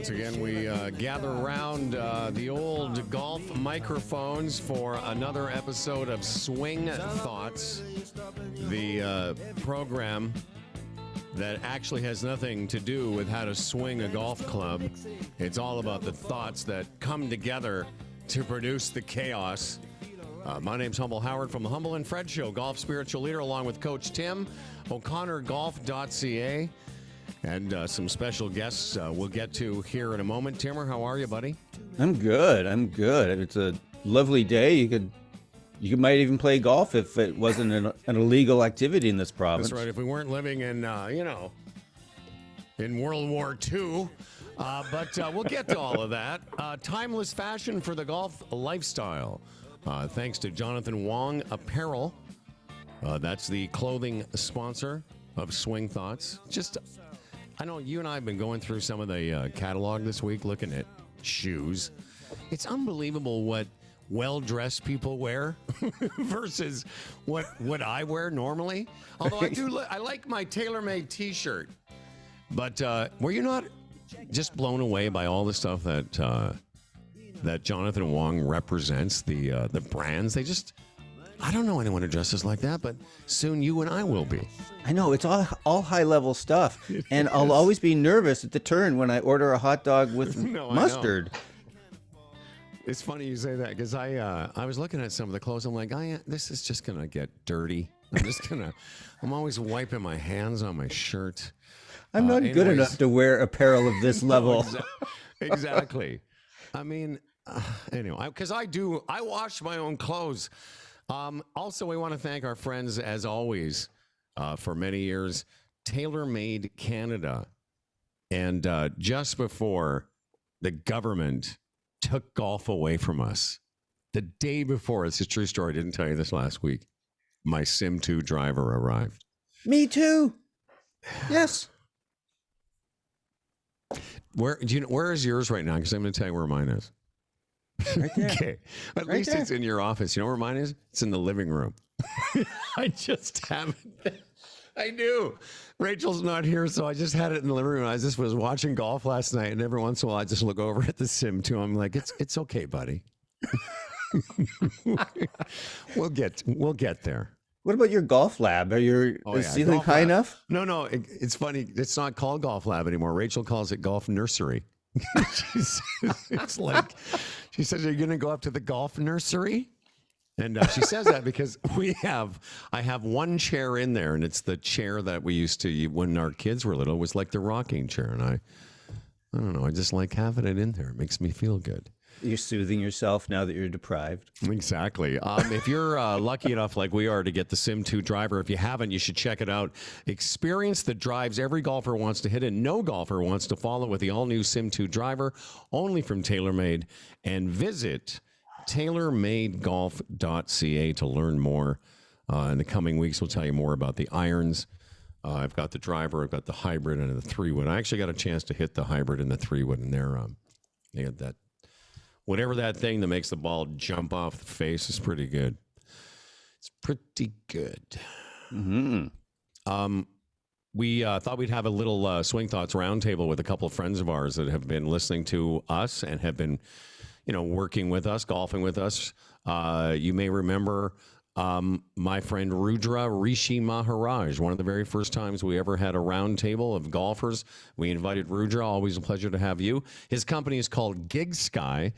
Once again, we gather around the old golf microphones for another episode of Swing Thoughts, the program that actually has nothing to do with how to swing a golf club. It's all about the thoughts that come together to produce the chaos. My name's Humble Howard from the Humble and Fred Show, golf spiritual leader, along with Coach Tim, O'ConnorGolf.ca. And some special guests we'll get to here in a moment. Timmer, how are you, buddy? I'm good. It's a lovely day. You might even play golf if it wasn't an illegal activity in this province. That's right. If we weren't living in, in World War II. But we'll get to all of that. Timeless fashion for the golf lifestyle. Thanks to Jonathan Wong Apparel. That's the clothing sponsor of Swing Thoughts. I know you and I have been going through some of the catalog this week, looking at shoes. It's unbelievable what well-dressed people wear versus what I wear normally. Although I like my TaylorMade T-shirt. But were you not just blown away by all the stuff that Jonathan Wong represents, the brands? I don't know anyone who dresses like that, but soon you and I will be. I know, it's all high-level stuff, and I'll always be nervous at the turn when I order a hot dog with mustard. It's funny you say that, because I was looking at some of the clothes. I'm like, this is just going to get dirty. I'm always wiping my hands on my shirt. I'm not good enough to wear apparel of this level. Exactly. I mean, anyway, because I wash my own clothes. Also, we want to thank our friends, as always, for many years, TaylorMade Canada. And just before the government took golf away from us, the day before, it's a true story, I didn't tell you this last week, my Sim 2 driver arrived. Me too. Yes. Where is yours right now? Because I'm going to tell you where mine is. Right there. Okay. At least it's in your office. You know where mine is? It's in the living room. I just haven't. I knew. Rachel's not here, so I just had it in the living room. I just was watching golf last night, and every once in a while I just look over at the Sim 2. I'm like, it's okay, buddy. We'll get there. What about your golf lab? Are your ceiling high enough? No. It's funny. It's not called Golf Lab anymore. Rachel calls it Golf Nursery. It's like, she says, "Are you going to go up to the golf nursery?" And she says that because I have one chair in there, and it's the chair that we used to, when our kids were little, it was like the rocking chair. And I don't know, I just like having it in there. It makes me feel good. You're soothing yourself now that you're deprived. Exactly. If you're lucky enough like we are to get the Sim 2 driver, if you haven't, you should check it out. Experience that drives every golfer wants to hit and no golfer wants to follow with the all-new Sim 2 driver, only from TaylorMade. And visit TaylorMadeGolf.ca to learn more. In the coming weeks, we'll tell you more about the irons. I've got the driver, I've got the hybrid, and the 3-wood. I actually got a chance to hit the hybrid and the 3-wood, and they got that. Whatever that thing that makes the ball jump off the face is pretty good. It's pretty good. Mm-hmm. We thought we'd have a little Swing Thoughts roundtable with a couple of friends of ours that have been listening to us and have been, working with us, golfing with us. You may remember my friend Rudra, Rishi-Maharaj, one of the very first times we ever had a roundtable of golfers. We invited Rudra. Always a pleasure to have you. His company is called Gig Sky.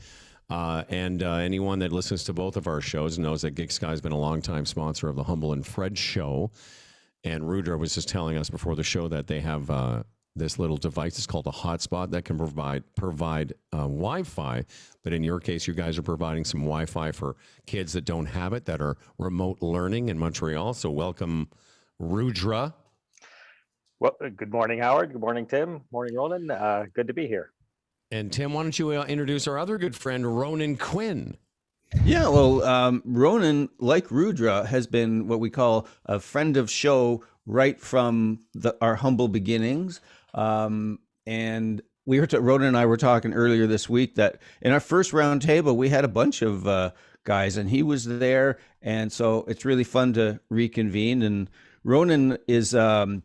And anyone that listens to both of our shows knows that Gig Sky has been a longtime sponsor of the Humble and Fred Show. And Rudra was just telling us before the show that they have this little device. It's called a hotspot that can provide Wi-Fi. But in your case, you guys are providing some Wi-Fi for kids that don't have it, that are remote learning in Montreal. So welcome, Rudra. Well, good morning, Howard. Good morning, Tim. Morning, Ronan. Good to be here. And Tim, why don't you introduce our other good friend, Ronan Quinn? Yeah, well, Ronan, like Rudra, has been what we call a friend of show right from our humble beginnings. And Ronan and I were talking earlier this week that in our first round table, we had a bunch of guys, and he was there. And so it's really fun to reconvene. And Ronan is a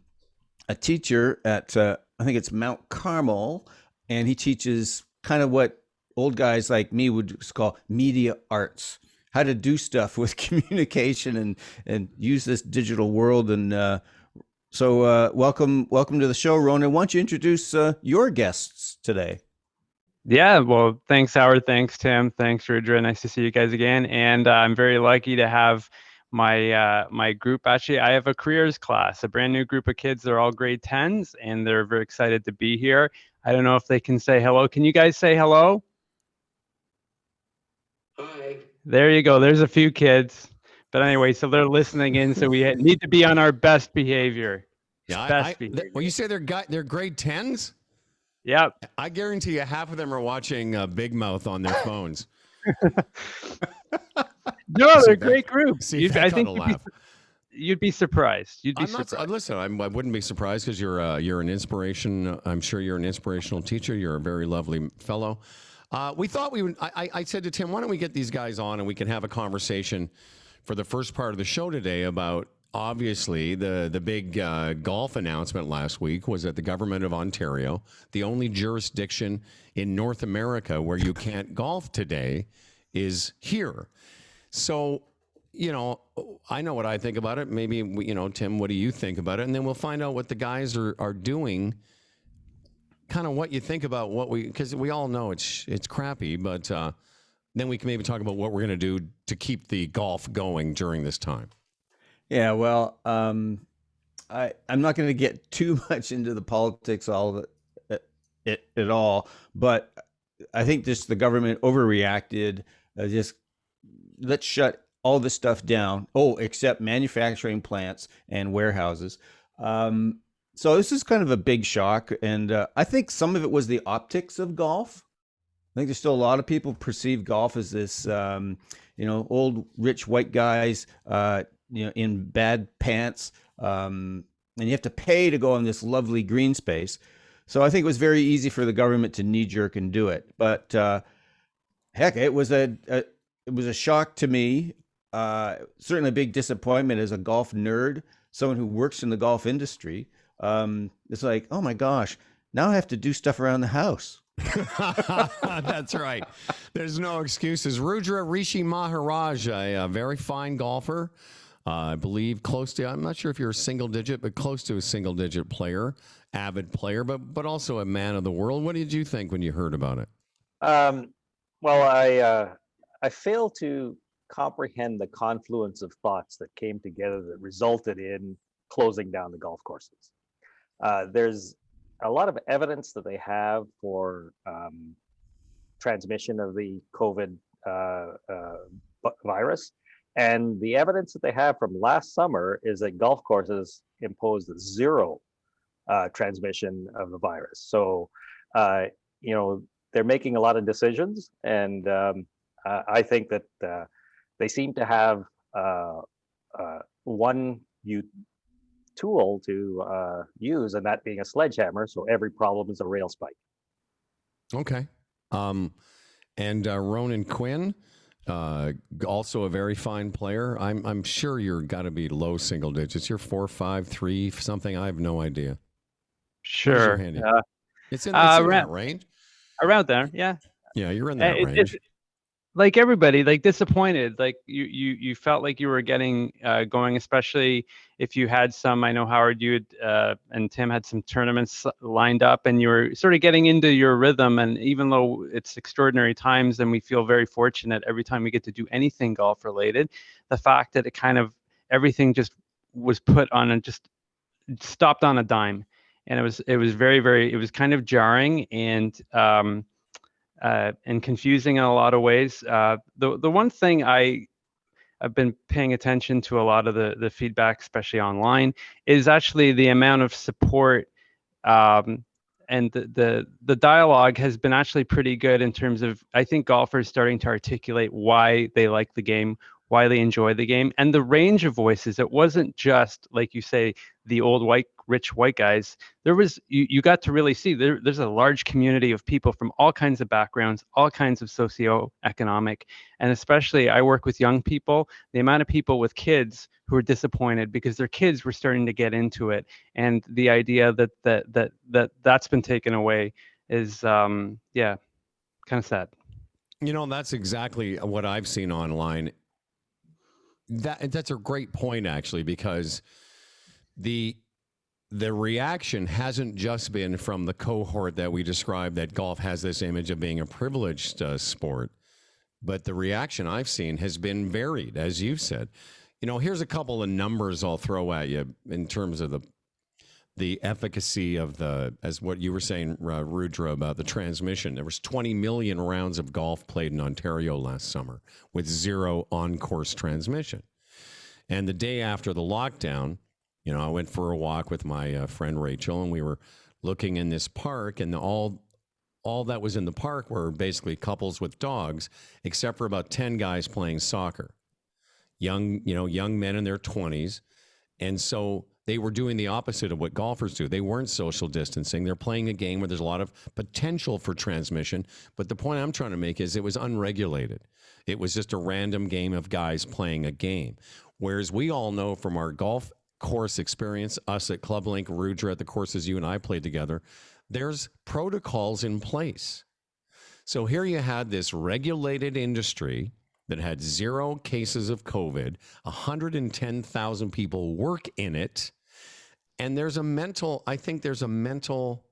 teacher at, I think it's Mount Carmel. and he teaches kind of what old guys like me would call media arts, how to do stuff with communication and use this digital world. And so welcome to the show, Ronan. Why don't you introduce your guests today? Yeah, well, thanks, Howard. Thanks, Tim. Thanks, Rudra. Nice to see you guys again. And I'm very lucky to have my group. Actually, I have a careers class, a brand new group of kids. They're all grade 10s, and they're very excited to be here. I don't know if they can say hello. Can you guys say hello? Hi. There you go. There's a few kids. But anyway, so they're listening in, so we need to be on our best behavior. Yeah, well, you say they're grade 10s? Yep. I guarantee you half of them are watching Big Mouth on their phones. No, they're a great group. I think you'd be surprised. Listen, I wouldn't be surprised because you're an inspiration. I'm sure you're an inspirational teacher. You're a very lovely fellow. We thought we would. I said to Tim, why don't we get these guys on and we can have a conversation for the first part of the show today about. Obviously, the big golf announcement last week was that the government of Ontario, the only jurisdiction in North America where you can't golf today, is here. So, I know what I think about it. Maybe, Tim, what do you think about it? And then we'll find out what the guys are doing, kind of what you think about because we all know it's crappy, but then we can maybe talk about what we're going to do to keep the golf going during this time. Yeah, well, I'm not going to get too much into the politics all of it at all, but I think just the government overreacted. Just let's shut all this stuff down. Oh, except manufacturing plants and warehouses. So this is kind of a big shock, and I think some of it was the optics of golf. I think there's still a lot of people perceive golf as this, old rich white guys. In bad pants, and you have to pay to go on this lovely green space. So I think it was very easy for the government to knee jerk and do it. But heck, it was a shock to me. Certainly a big disappointment as a golf nerd, someone who works in the golf industry. It's like, oh my gosh, now I have to do stuff around the house. That's right. There's no excuses. Rudra Rishi-Maharaj, a very fine golfer. I believe close to, I'm not sure if you're a single digit, but close to a single digit player, avid player, but also a man of the world. What did you think when you heard about it? Well, I fail to comprehend the confluence of thoughts that came together that resulted in closing down the golf courses. There's a lot of evidence that they have for transmission of the COVID virus. And the evidence that they have from last summer is that golf courses imposed zero transmission of the virus. So, they're making a lot of decisions, and I think that they seem to have one tool to use, and that being a sledgehammer. So every problem is a rail spike. Okay. And Ronan Quinn. Also a very fine player. I'm sure you're got to be low single digits. You're 4, 5, 3, something. I have no idea. Sure. It's in that range. Around there, yeah. Yeah, you're in that range. Like everybody, like disappointed. Like you felt like you were getting going, especially if you had some. I know Howard, you had, and Tim had some tournaments lined up, and you were sort of getting into your rhythm. And even though it's extraordinary times, and we feel very fortunate every time we get to do anything golf related, the fact that it kind of everything just was put on and just stopped on a dime, and it was very, very, it was kind of jarring and confusing in a lot of ways. The one thing I've been paying attention to a lot of the feedback, especially online, is actually the amount of support, and the dialogue has been actually pretty good in terms of, I think, golfers starting to articulate why they like the game, why they enjoy the game, and the range of voices. It wasn't just, like you say, the old rich white guys. There was, you got to really see there's a large community of people from all kinds of backgrounds, all kinds of socioeconomic, and especially I work with young people. The amount of people with kids who are disappointed because their kids were starting to get into it, and the idea that that's been taken away is kind of sad. That's exactly what I've seen online. That's a great point, actually, because the reaction hasn't just been from the cohort that we described, that golf has this image of being a privileged sport, but the reaction I've seen has been varied, as you've said. Here's a couple of numbers I'll throw at you in terms of the efficacy of as what you were saying, Rudra, about the transmission. There was 20 million rounds of golf played in Ontario last summer with 0 on-course transmission. And the day after the lockdown, I went for a walk with my friend Rachel, and we were looking in this park, and all that was in the park were basically couples with dogs, except for about 10 guys playing soccer. Young men in their 20s. And so they were doing the opposite of what golfers do. They weren't social distancing. They're playing a game where there's a lot of potential for transmission. But the point I'm trying to make is it was unregulated. It was just a random game of guys playing a game. Whereas we all know from our golf course experience, us at Club Link, Rudra at the courses you and I played together, there's protocols in place. So here you had this regulated industry that had 0 cases of COVID, 110,000 people work in it, and I think there's a mental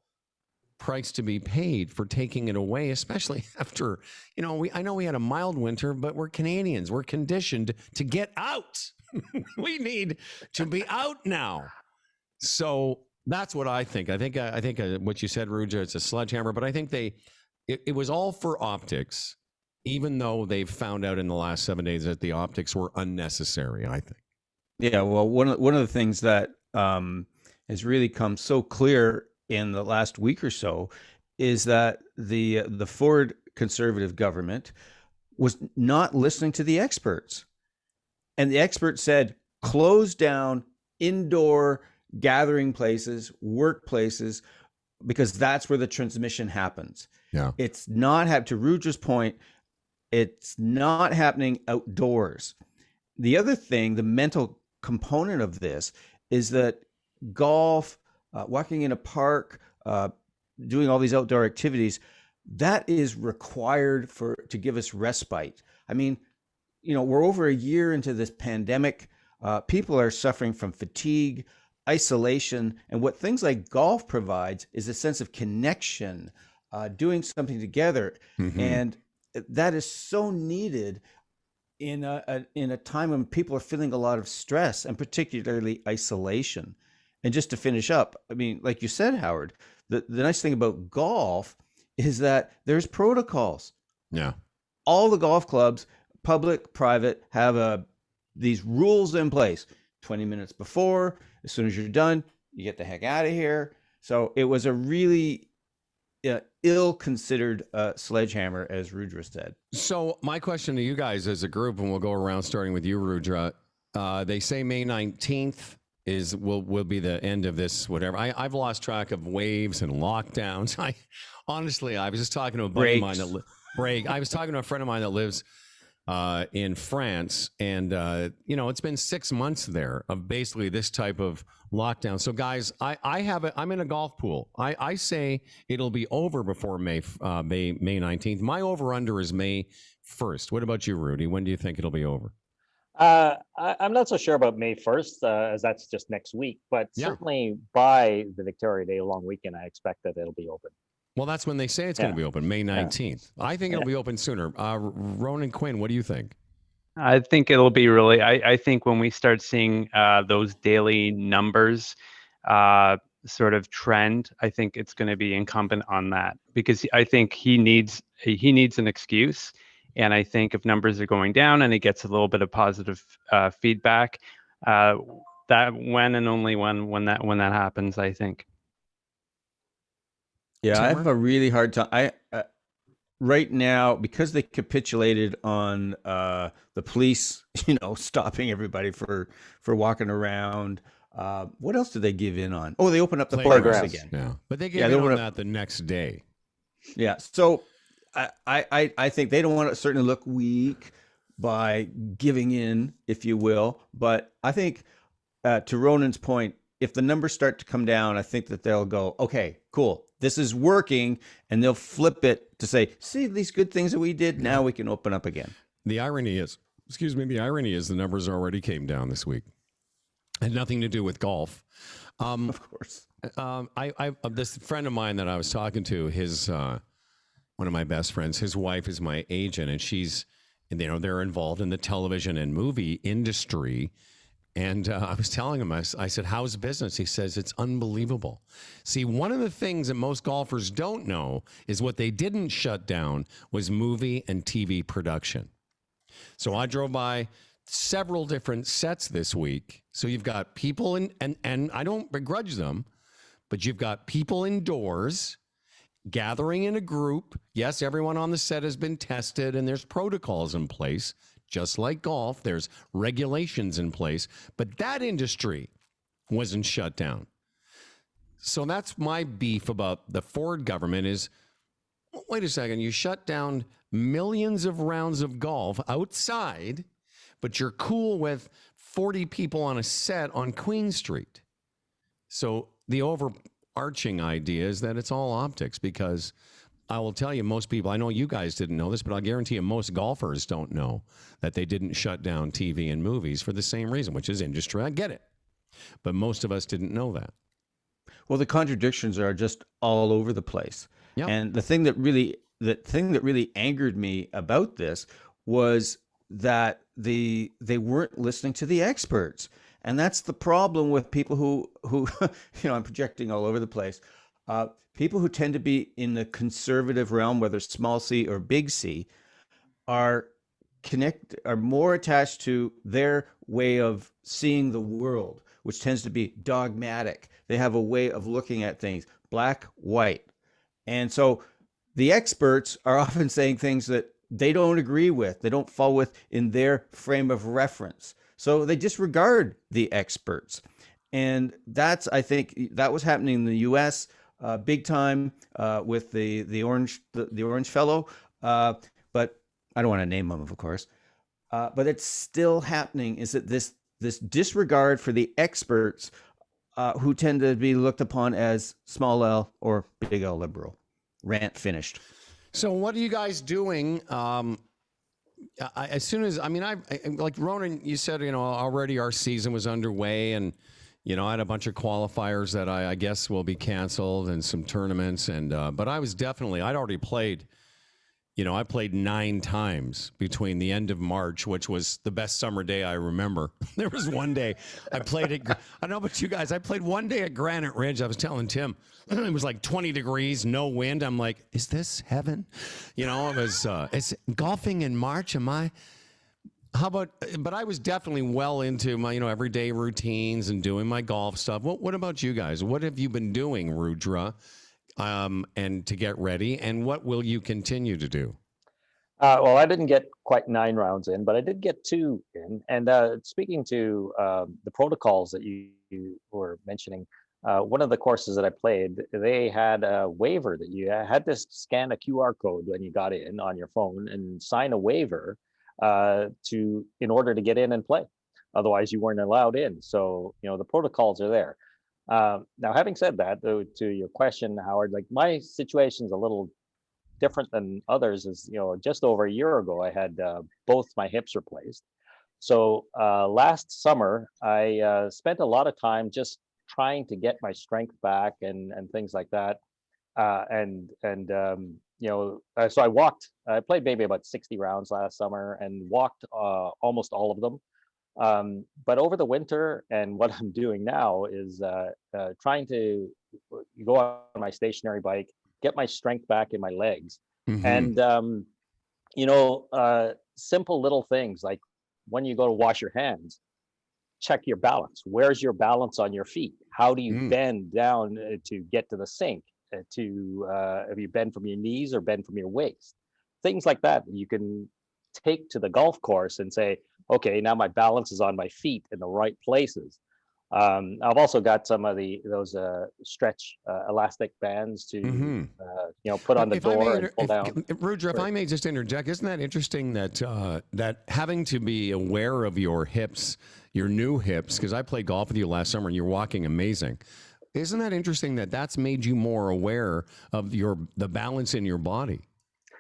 price to be paid for taking it away, especially after, I know we had a mild winter, but we're Canadians. We're conditioned to get out. We need to be out now. So that's what I think. I think what you said, Rudra, it's a sledgehammer, but I think it was all for optics, even though they've found out in the last 7 days that the optics were unnecessary, I think. Yeah, well, one of the things that has really come so clear in the last week or so is that the Ford conservative government was not listening to the experts. And the experts said, close down indoor gathering places, workplaces, because that's where the transmission happens. Yeah. It's not, to Rudra's point, it's not happening outdoors. The other thing, the mental component of this, is that golf, walking in a park, doing all these outdoor activities, that is required to give us respite. I mean, we're over a year into this pandemic. People are suffering from fatigue, isolation, and what things like golf provides is a sense of connection, doing something together. Mm-hmm. And that is so needed in a time when people are feeling a lot of stress, and particularly isolation. And just to finish up, I mean, like you said, Howard, the nice thing about golf is that there's protocols. Yeah. All the golf clubs, public, private, have these rules in place. 20 minutes before, as soon as you're done, you get the heck out of here. So it was a really ill-considered sledgehammer, as Rudra said. So my question to you guys as a group, and we'll go around starting with you, Rudra. They say May 19th will be the end of this, whatever. I've lost track of waves and lockdowns. I was just talking to a buddy of mine I was talking to a friend of mine that lives in France, and it's been 6 months there of basically this type of lockdown. So guys, I'm in a golf pool. I say it'll be over before May 19th. My over under is May 1st. What about you, Rudy? When do you think it'll be over? I'm not so sure about May 1st, as that's just next week, but certainly by the Victoria Day long weekend, I expect that it'll be open. Well, that's when they say it's going to be open, May 19th. Yeah. I think it'll be open sooner. Ronan, Quinn, what do you think? I think it'll be really, I think when we start seeing those daily numbers sort of trend, I think it's going to be incumbent on that, because I think he needs an excuse. And I think if numbers are going down and he gets a little bit of positive feedback, that when and only when that happens, I think. Yeah, I have a really hard time. Right now, because they capitulated on the police, stopping everybody for walking around. What else did they give in on? Oh, they opened up the playgrounds again. Yeah, but they gave in on that the next day. Yeah, so I think they don't want to certainly look weak by giving in, if you will. But I think to Ronan's point, if the numbers start to come down, I think that they'll go, okay, cool. this is working, and they'll flip it to say, see these good things that we did, now we can open up again. The irony is, the numbers already came down this week. Had nothing to do with golf. Of course. This friend of mine that I was talking to, his one of my best friends, his wife is my agent, and she's, they're involved in the television and movie industry. And I was telling him, I said, how's business? He says, it's unbelievable. See, one of the things that most golfers don't know is what they didn't shut down was movie and TV production. So I drove by several different sets this week. So you've got people and I don't begrudge them, but you've got people indoors gathering in a group. Yes, everyone on the set has been tested and there's protocols in place. Just like golf, there's regulations in place, but that industry wasn't shut down. So that's my beef about the Ford government is, wait a second, you shut down millions of rounds of golf outside, but you're cool with 40 people on a set on Queen Street. So the overarching idea is that it's all optics, because I will tell you, most people, I know you guys didn't know this, but I'll guarantee you most golfers don't know that they didn't shut down TV and movies for the same reason, which is industry. I get it. But most of us didn't know that. Well, the contradictions are just all over the place. Yep. And the thing that really angered me about this was that they weren't listening to the experts. And that's the problem with people who I'm projecting all over the place. People who tend to be in the conservative realm, whether small c or big C, are more attached to their way of seeing the world, which tends to be dogmatic. They have a way of looking at things, black, white. And so the experts are often saying things that they don't agree with, they don't fall with in their frame of reference. So they disregard the experts. And I think that was happening in the US big time with the orange fellow, but I don't want to name him, of course. But it's still happening. Is that this disregard for the experts who tend to be looked upon as small L or big L liberal? Rant finished. So what are you guys doing? As soon as like Ronan, you said, already our season was underway, and I had a bunch of qualifiers that I guess will be canceled, and some tournaments, and but I'd already played. I played 9 times between the end of March, which was the best summer day I remember. There was one day I played I don't know about you guys. I played one day at Granite Ridge. I was telling Tim, it was like 20 degrees, no wind. I'm like, is this heaven? It was, it's golfing in March. But I was definitely well into my, everyday routines and doing my golf stuff. What about you guys? What have you been doing, Rudra? And to get ready, and what will you continue to do? Well, I didn't get quite 9 rounds in, but I did get 2 in. And speaking to the protocols that you were mentioning, one of the courses that I played, they had a waiver that you had to scan a QR code when you got in on your phone and sign a waiver in order to get in and play. Otherwise, you weren't allowed in. So, the protocols are there. Now, having said that, though, to your question, Howard, like my situation's a little different than others. Is just over a year ago, I had both my hips replaced. So last summer, I spent a lot of time just trying to get my strength back and things like that. So I played maybe about 60 rounds last summer and walked almost all of them. But over the winter, and what I'm doing now is trying to go on my stationary bike, get my strength back in my legs. Mm-hmm. And, simple little things like when you go to wash your hands, check your balance. Where's your balance on your feet? How do you bend down to get to the sink? Have you bend from your knees or bend from your waist? Things like that you can take to the golf course and say, okay, now my balance is on my feet in the right places. I've also got some of those stretch elastic bands to put on the door and pull down. Rudra, if I may just interject, isn't that interesting that having to be aware of your hips, your new hips, because I played golf with you last summer and you're walking amazing. Isn't that interesting that that's made you more aware of the balance in your body?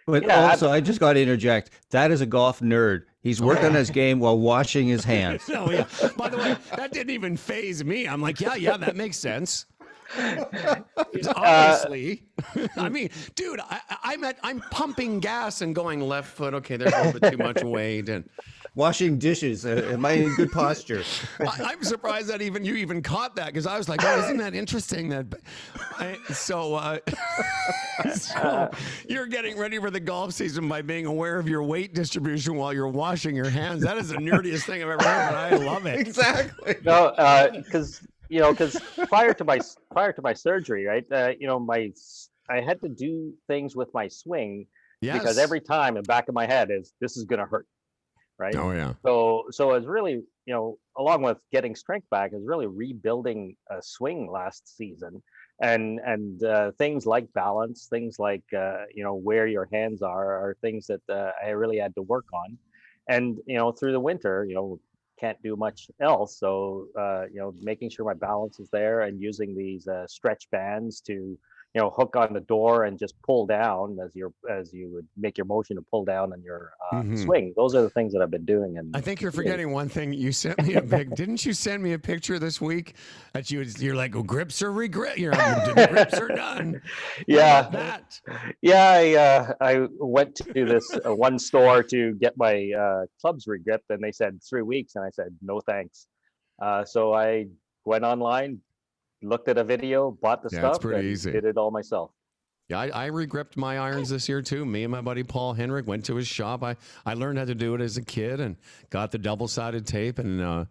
But Yeah, also, I just got to interject. That is a golf nerd. He's working on his game while washing his hands. Oh yeah. By the way, that didn't even phase me. I'm like, yeah, that makes sense. It's obviously, I mean, dude, I'm pumping gas and going left foot. Okay, there's a little bit too much weight, and Washing dishes. Am I in good posture? I'm surprised that you even caught that, because I was like, oh, isn't that interesting? So you're getting ready for the golf season by being aware of your weight distribution while you're washing your hands. That is the nerdiest thing I've ever heard, but I love it. Exactly. No, because prior to my surgery, right? I had to do things with my swing because every time in the back of my head is, this is gonna hurt, right? Oh yeah. So it's really, along with getting strength back, is really rebuilding a swing last season, and things like balance, things like where your hands are things that I really had to work on, and through the winter, can't do much else. So making sure my balance is there and using these stretch bands to hook on the door and just pull down as you would make your motion to pull down on your swing. Those are the things that I've been doing. And I think you're forgetting one thing. You sent me didn't you send me a picture this week that you're like, oh, grips are regret. The grips are done. Yeah. That. Yeah. I went to this one store to get my clubs regripped, and they said 3 weeks. And I said, no, thanks. So I went online, looked at a video, bought the stuff, and easy. Did it all myself. Yeah, I regripped my irons this year too. Me and my buddy Paul Henrik went to his shop. I learned how to do it as a kid and got the double-sided tape and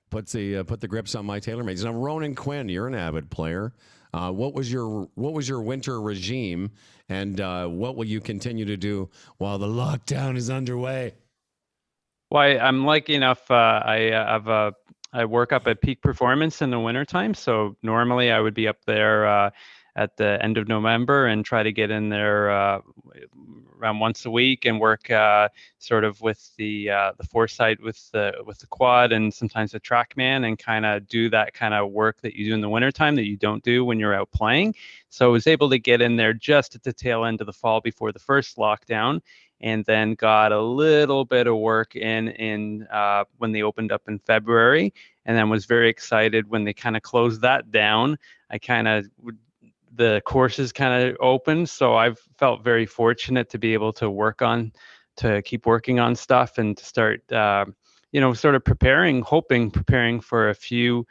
put the grips on my TaylorMades. Now, Ronan Quinn, you're an avid player. What was your winter regime, and what will you continue to do while the lockdown is underway? Well, I'm lucky enough. I work up at peak performance in the wintertime. So normally I would be up there at the end of November and try to get in there around once a week and work sort of with the foresight with the quad and sometimes the TrackMan, and kind of do that kind of work that you do in the wintertime that you don't do when you're out playing. So I was able to get in there just at the tail end of the fall before the first lockdown, and then got a little bit of work in when they opened up in February, and then was very excited when they kind of closed that down. The courses kind of opened, so I've felt very fortunate to be able to keep working on stuff and to start sort of preparing for a few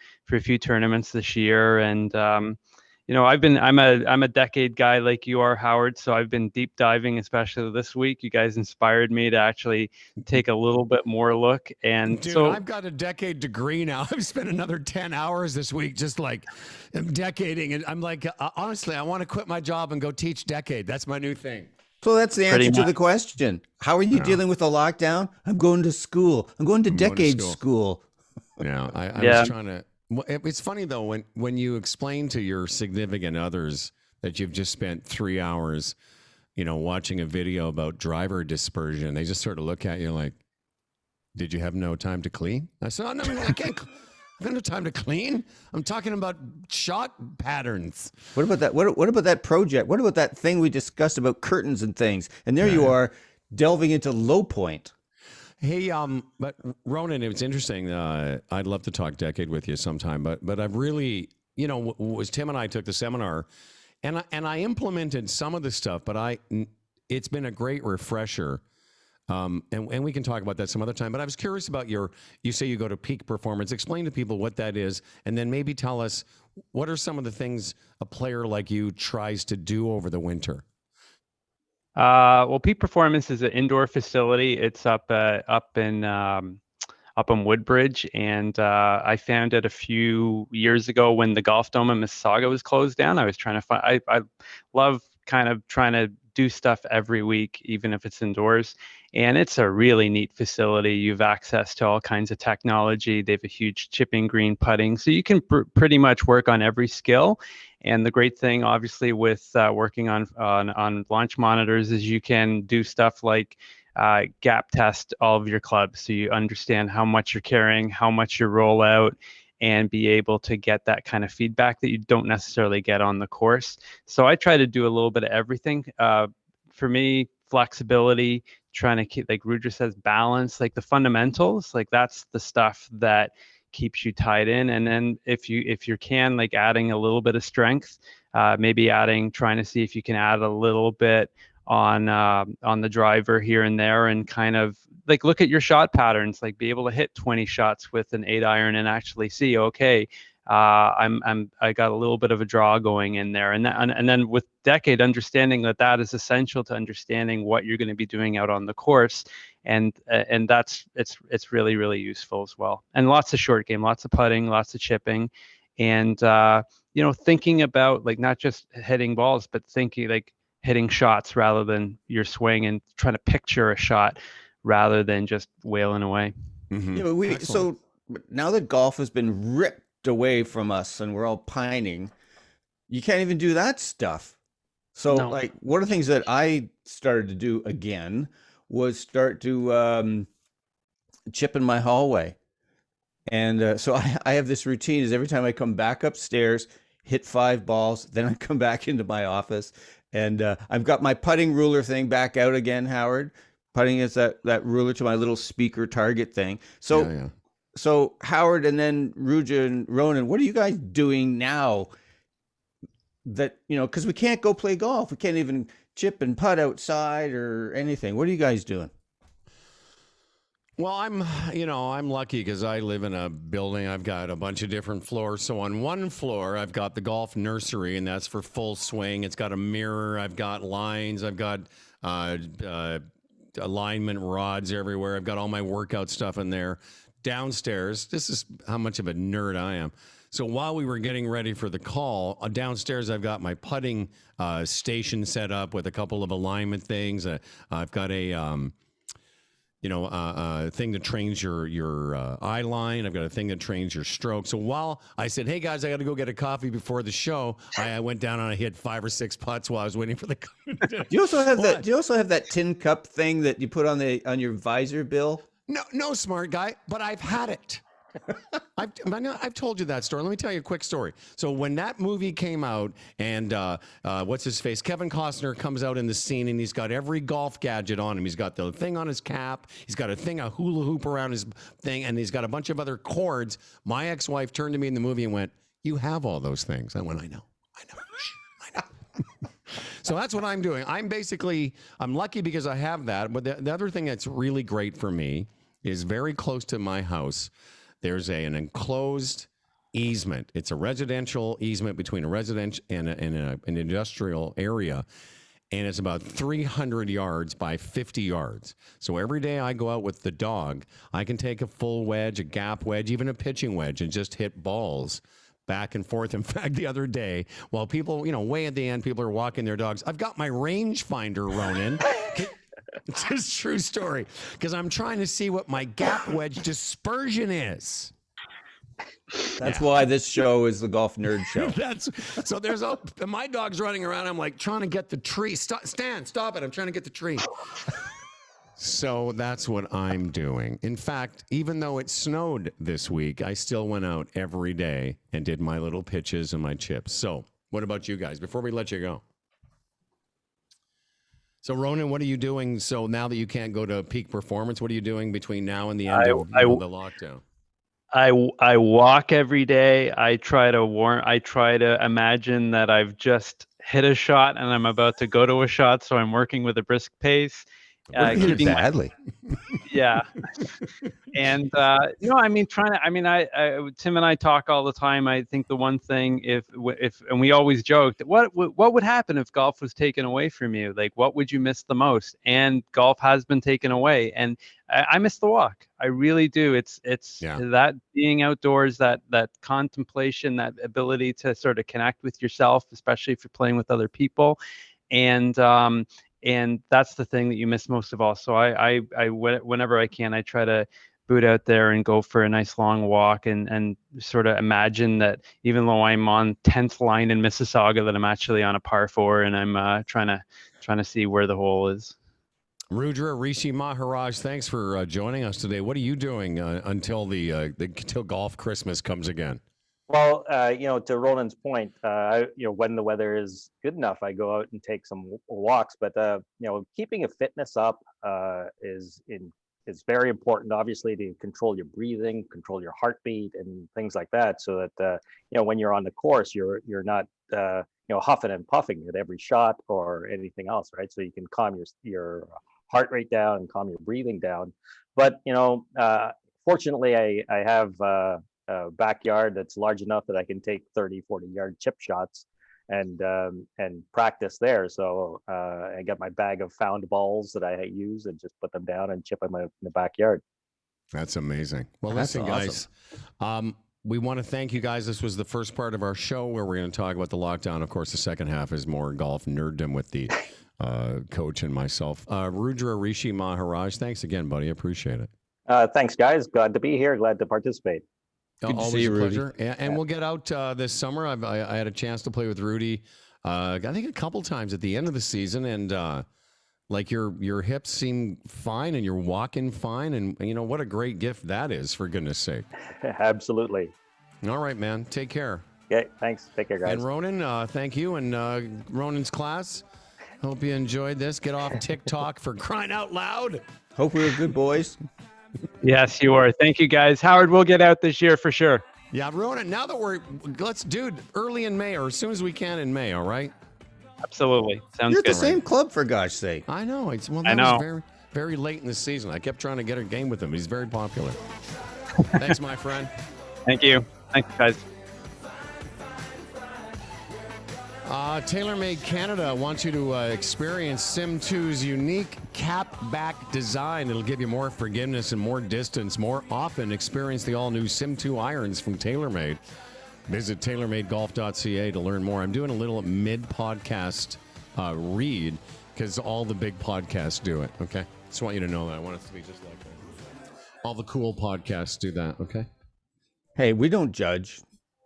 tournaments this year. And I'm a decade guy like you are, Howard, so I've been deep diving, especially this week. You guys inspired me to actually take a little bit more look. And dude, so I've got a decade degree now. I've spent another 10 hours this week just like decading, and I'm like, honestly, I want to quit my job and go teach decade. That's my new thing. So that's the answer to the question. How are you dealing with the lockdown? I'm going to school. I'm going to decade school. Yeah, I was trying to. It's funny though when you explain to your significant others that you've just spent 3 hours, watching a video about driver dispersion, they just sort of look at you like, "Did you have no time to clean?" I said, "Oh, no, I can't. I have no time to clean. I'm talking about shot patterns." What about that? What about that project? What about that thing we discussed about curtains and things? And there you are, delving into low point. Hey, but Ronan, it's interesting. I'd love to talk decade with you sometime, but I've really, was Tim and I took the seminar, and I implemented some of the stuff, but it's been a great refresher. And we can talk about that some other time. But I was curious about you say you go to peak performance. Explain to people what that is, and then maybe tell us what are some of the things a player like you tries to do over the winter. Well, Peak Performance is an indoor facility. It's up in Woodbridge, and I found it a few years ago when the Golf Dome in Mississauga was closed down. I was trying to find. I love kind of trying to do stuff every week, even if it's indoors. And it's a really neat facility. You have access to all kinds of technology. They have a huge chipping green putting, so you can pretty much work on every skill. And the great thing, obviously, with working on launch monitors is you can do stuff like gap test all of your clubs, so you understand how much you're carrying, how much you roll out, and be able to get that kind of feedback that you don't necessarily get on the course. So I try to do a little bit of everything. For me, flexibility, trying to keep, like Rudra says, balance, like the fundamentals, like that's the stuff that keeps you tied in. And then if you can, like adding a little bit of strength, maybe trying to see if you can add a little bit on the driver here and there, and kind of like look at your shot patterns, like be able to hit 20 shots with an 8-iron and actually see, okay, I got a little bit of a draw going in there, and then with Decade, understanding that is essential to understanding what you're going to be doing out on the course, and it's really, really useful as well. And lots of short game, lots of putting, lots of chipping, and thinking about like not just hitting balls, but thinking like hitting shots rather than your swing, and trying to picture a shot rather than just wailing away. Mm-hmm. Yeah, but so now that golf has been ripped away from us and we're all pining, you can't even do that stuff. So No. like one of the things that I started to do again was start to chip in my hallway. And so I have this routine is every time I come back upstairs, hit 5 balls, then I come back into my office, and I've got my putting ruler thing back out again, Howard. Putting is that ruler to my little speaker target thing. So Yeah. So Howard and then Rudra and Ronan, what are you guys doing now that, because we can't go play golf. We can't even chip and putt outside or anything. What are you guys doing? Well, I'm lucky because I live in a building. I've got a bunch of different floors. So on one floor, I've got the golf nursery, and that's for full swing. It's got a mirror. I've got lines. I've got alignment rods everywhere. I've got all my workout stuff in there. Downstairs, this is how much of a nerd I am. So while we were getting ready for the call, downstairs I've got my putting station set up with a couple of alignment things. I've got a thing that trains your eye line. I've got a thing that trains your stroke. So while I said, "Hey guys, I got to go get a coffee before the show," I went down and I hit 5 or 6 putts while I was waiting for the. Do you also have that? Do you also have that tin cup thing that you put on your visor, Bill? No, smart guy, but I've had it. I've told you that story. Let me tell you a quick story. So when that movie came out, and what's his face, Kevin Costner comes out in the scene, and he's got every golf gadget on him. He's got the thing on his cap. He's got a hula hoop around his thing, and he's got a bunch of other cords. My ex-wife turned to me in the movie and went, "You have all those things." I went, I know. So that's what I'm doing. I'm lucky because I have that. But the other thing that's really great for me is very close to my house. There's an enclosed easement. It's a residential easement between a residential and an industrial area. And it's about 300 yards by 50 yards. So every day I go out with the dog, I can take a full wedge, a gap wedge, even a pitching wedge, and just hit balls back and forth. In fact, the other day, while people, way at the end, people are walking their dogs, I've got my rangefinder, Ronan. It's a true story, because I'm trying to see what my gap wedge dispersion is. That's why this show is the Golf Nerd Show. So there's my dog's running around. I'm like trying to get the tree. Stop it. I'm trying to get the tree. So that's what I'm doing. In fact, even though it snowed this week, I still went out every day and did my little pitches and my chips. So what about you guys before we let you go? So, Ronan, what are you doing? So now that you can't go to peak performance, what are you doing between now and the end of the lockdown? I walk every day. I try to imagine that I've just hit a shot and I'm about to go to a shot. So I'm working with a brisk pace. Hit it badly. Yeah. And Tim and I talk all the time. I think the one thing, and we always joked, what would happen if golf was taken away from you? Like, what would you miss the most? And golf has been taken away, and I miss the walk. I really do. It's that being outdoors, that contemplation, that ability to sort of connect with yourself, especially if you're playing with other people, and that's the thing that you miss most of all. So I whenever I can, I try to boot out there and go for a nice long walk and sort of imagine that even though I'm on 10th line in Mississauga, that I'm actually on a par 4 and I'm trying to see where the hole is. Rudra, Rishi-Maharaj, thanks for joining us today. What are you doing until until golf Christmas comes again? Well, to Ronan's point, when the weather is good enough, I go out and take some walks. But keeping a fitness up is very important. Obviously, to control your breathing, control your heartbeat, and things like that, so that when you're on the course, you're not huffing and puffing at every shot or anything else, right? So you can calm your heart rate down and calm your breathing down. But fortunately, I have a backyard that's large enough that I can take 30-40 yard chip shots and practice there. So I got my bag of found balls that I use and just put them down and chip them in the backyard. That's amazing. Well, That's listen, awesome. guys, we want to thank you guys. This was the first part of our show where we're going to talk about the lockdown. Of course, the second half is more golf nerddom with the coach and myself. Rudra, Rishi-Maharaj, thanks again, buddy. Appreciate it. Thanks, guys. Glad to be here. Glad to participate. Good to Always see you, a Rudy. pleasure. And we'll get out this summer. I had a chance to play with Rudy, I think a couple times at the end of the season, and like your hips seem fine and you're walking fine, and what a great gift that is, for goodness sake. Absolutely. All right, man. Take care. Okay, thanks. Take care, guys. And Ronan, thank you. And Ronan's class, hope you enjoyed this. Get off TikTok for crying out loud. Hope we were good boys. Yes, you are. Thank you, guys. Howard, we'll get out this year for sure. Yeah, Ronan, now that let's do it early in May or as soon as we can in May, all right? Absolutely. Sounds You're at good. the same club, for gosh sake. I know. That I know. was very, very late in the season. I kept trying to get a game with him. He's very popular. Thanks, my friend. Thank you. Thanks, guys. TaylorMade Canada wants you to experience Sim2's unique cap-back design. It'll give you more forgiveness and more distance. More often, experience the all-new Sim2 irons from TaylorMade. Visit TaylorMadeGolf.ca to learn more. I'm doing a little mid-podcast read because all the big podcasts do it, okay? Just want you to know that. I want it to be just like that. All the cool podcasts do that, okay? Hey, we don't judge.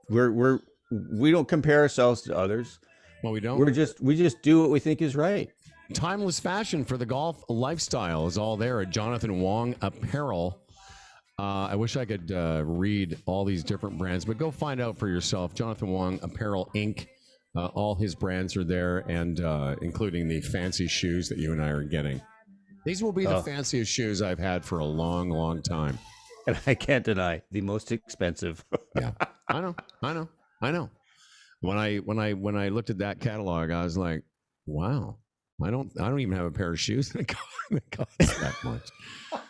We don't compare ourselves to others. Well, we don't. We just do what we think is right. Timeless fashion for the golf lifestyle is all there at Jonathan Wong Apparel. I wish I could read all these different brands, but go find out for yourself. Jonathan Wong Apparel Inc. All his brands are there, and including the fancy shoes that you and I are getting. These will be the fanciest shoes I've had for a long, long time. And I can't deny, the most expensive. Yeah, I know. When I looked at that catalog, I was like, wow, I don't even have a pair of shoes that cost that much.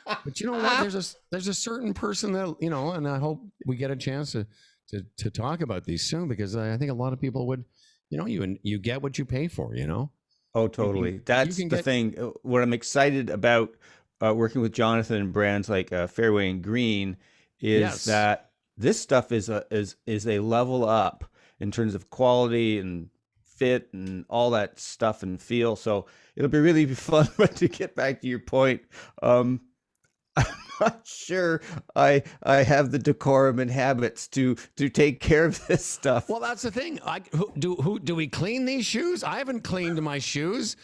But you know what? There's a certain person that, and I hope we get a chance to talk about these soon, because I think a lot of people would, you get what you pay for, Oh, totally. That's the thing. What I'm excited about working with Jonathan and brands like Fairway and Green is that this stuff is a level up in terms of quality and fit and all that stuff and feel. So it'll be really fun. But to get back to your point, I'm not sure I have the decorum and habits to take care of this stuff. Well, that's the thing. Do we clean these shoes? I haven't cleaned my shoes,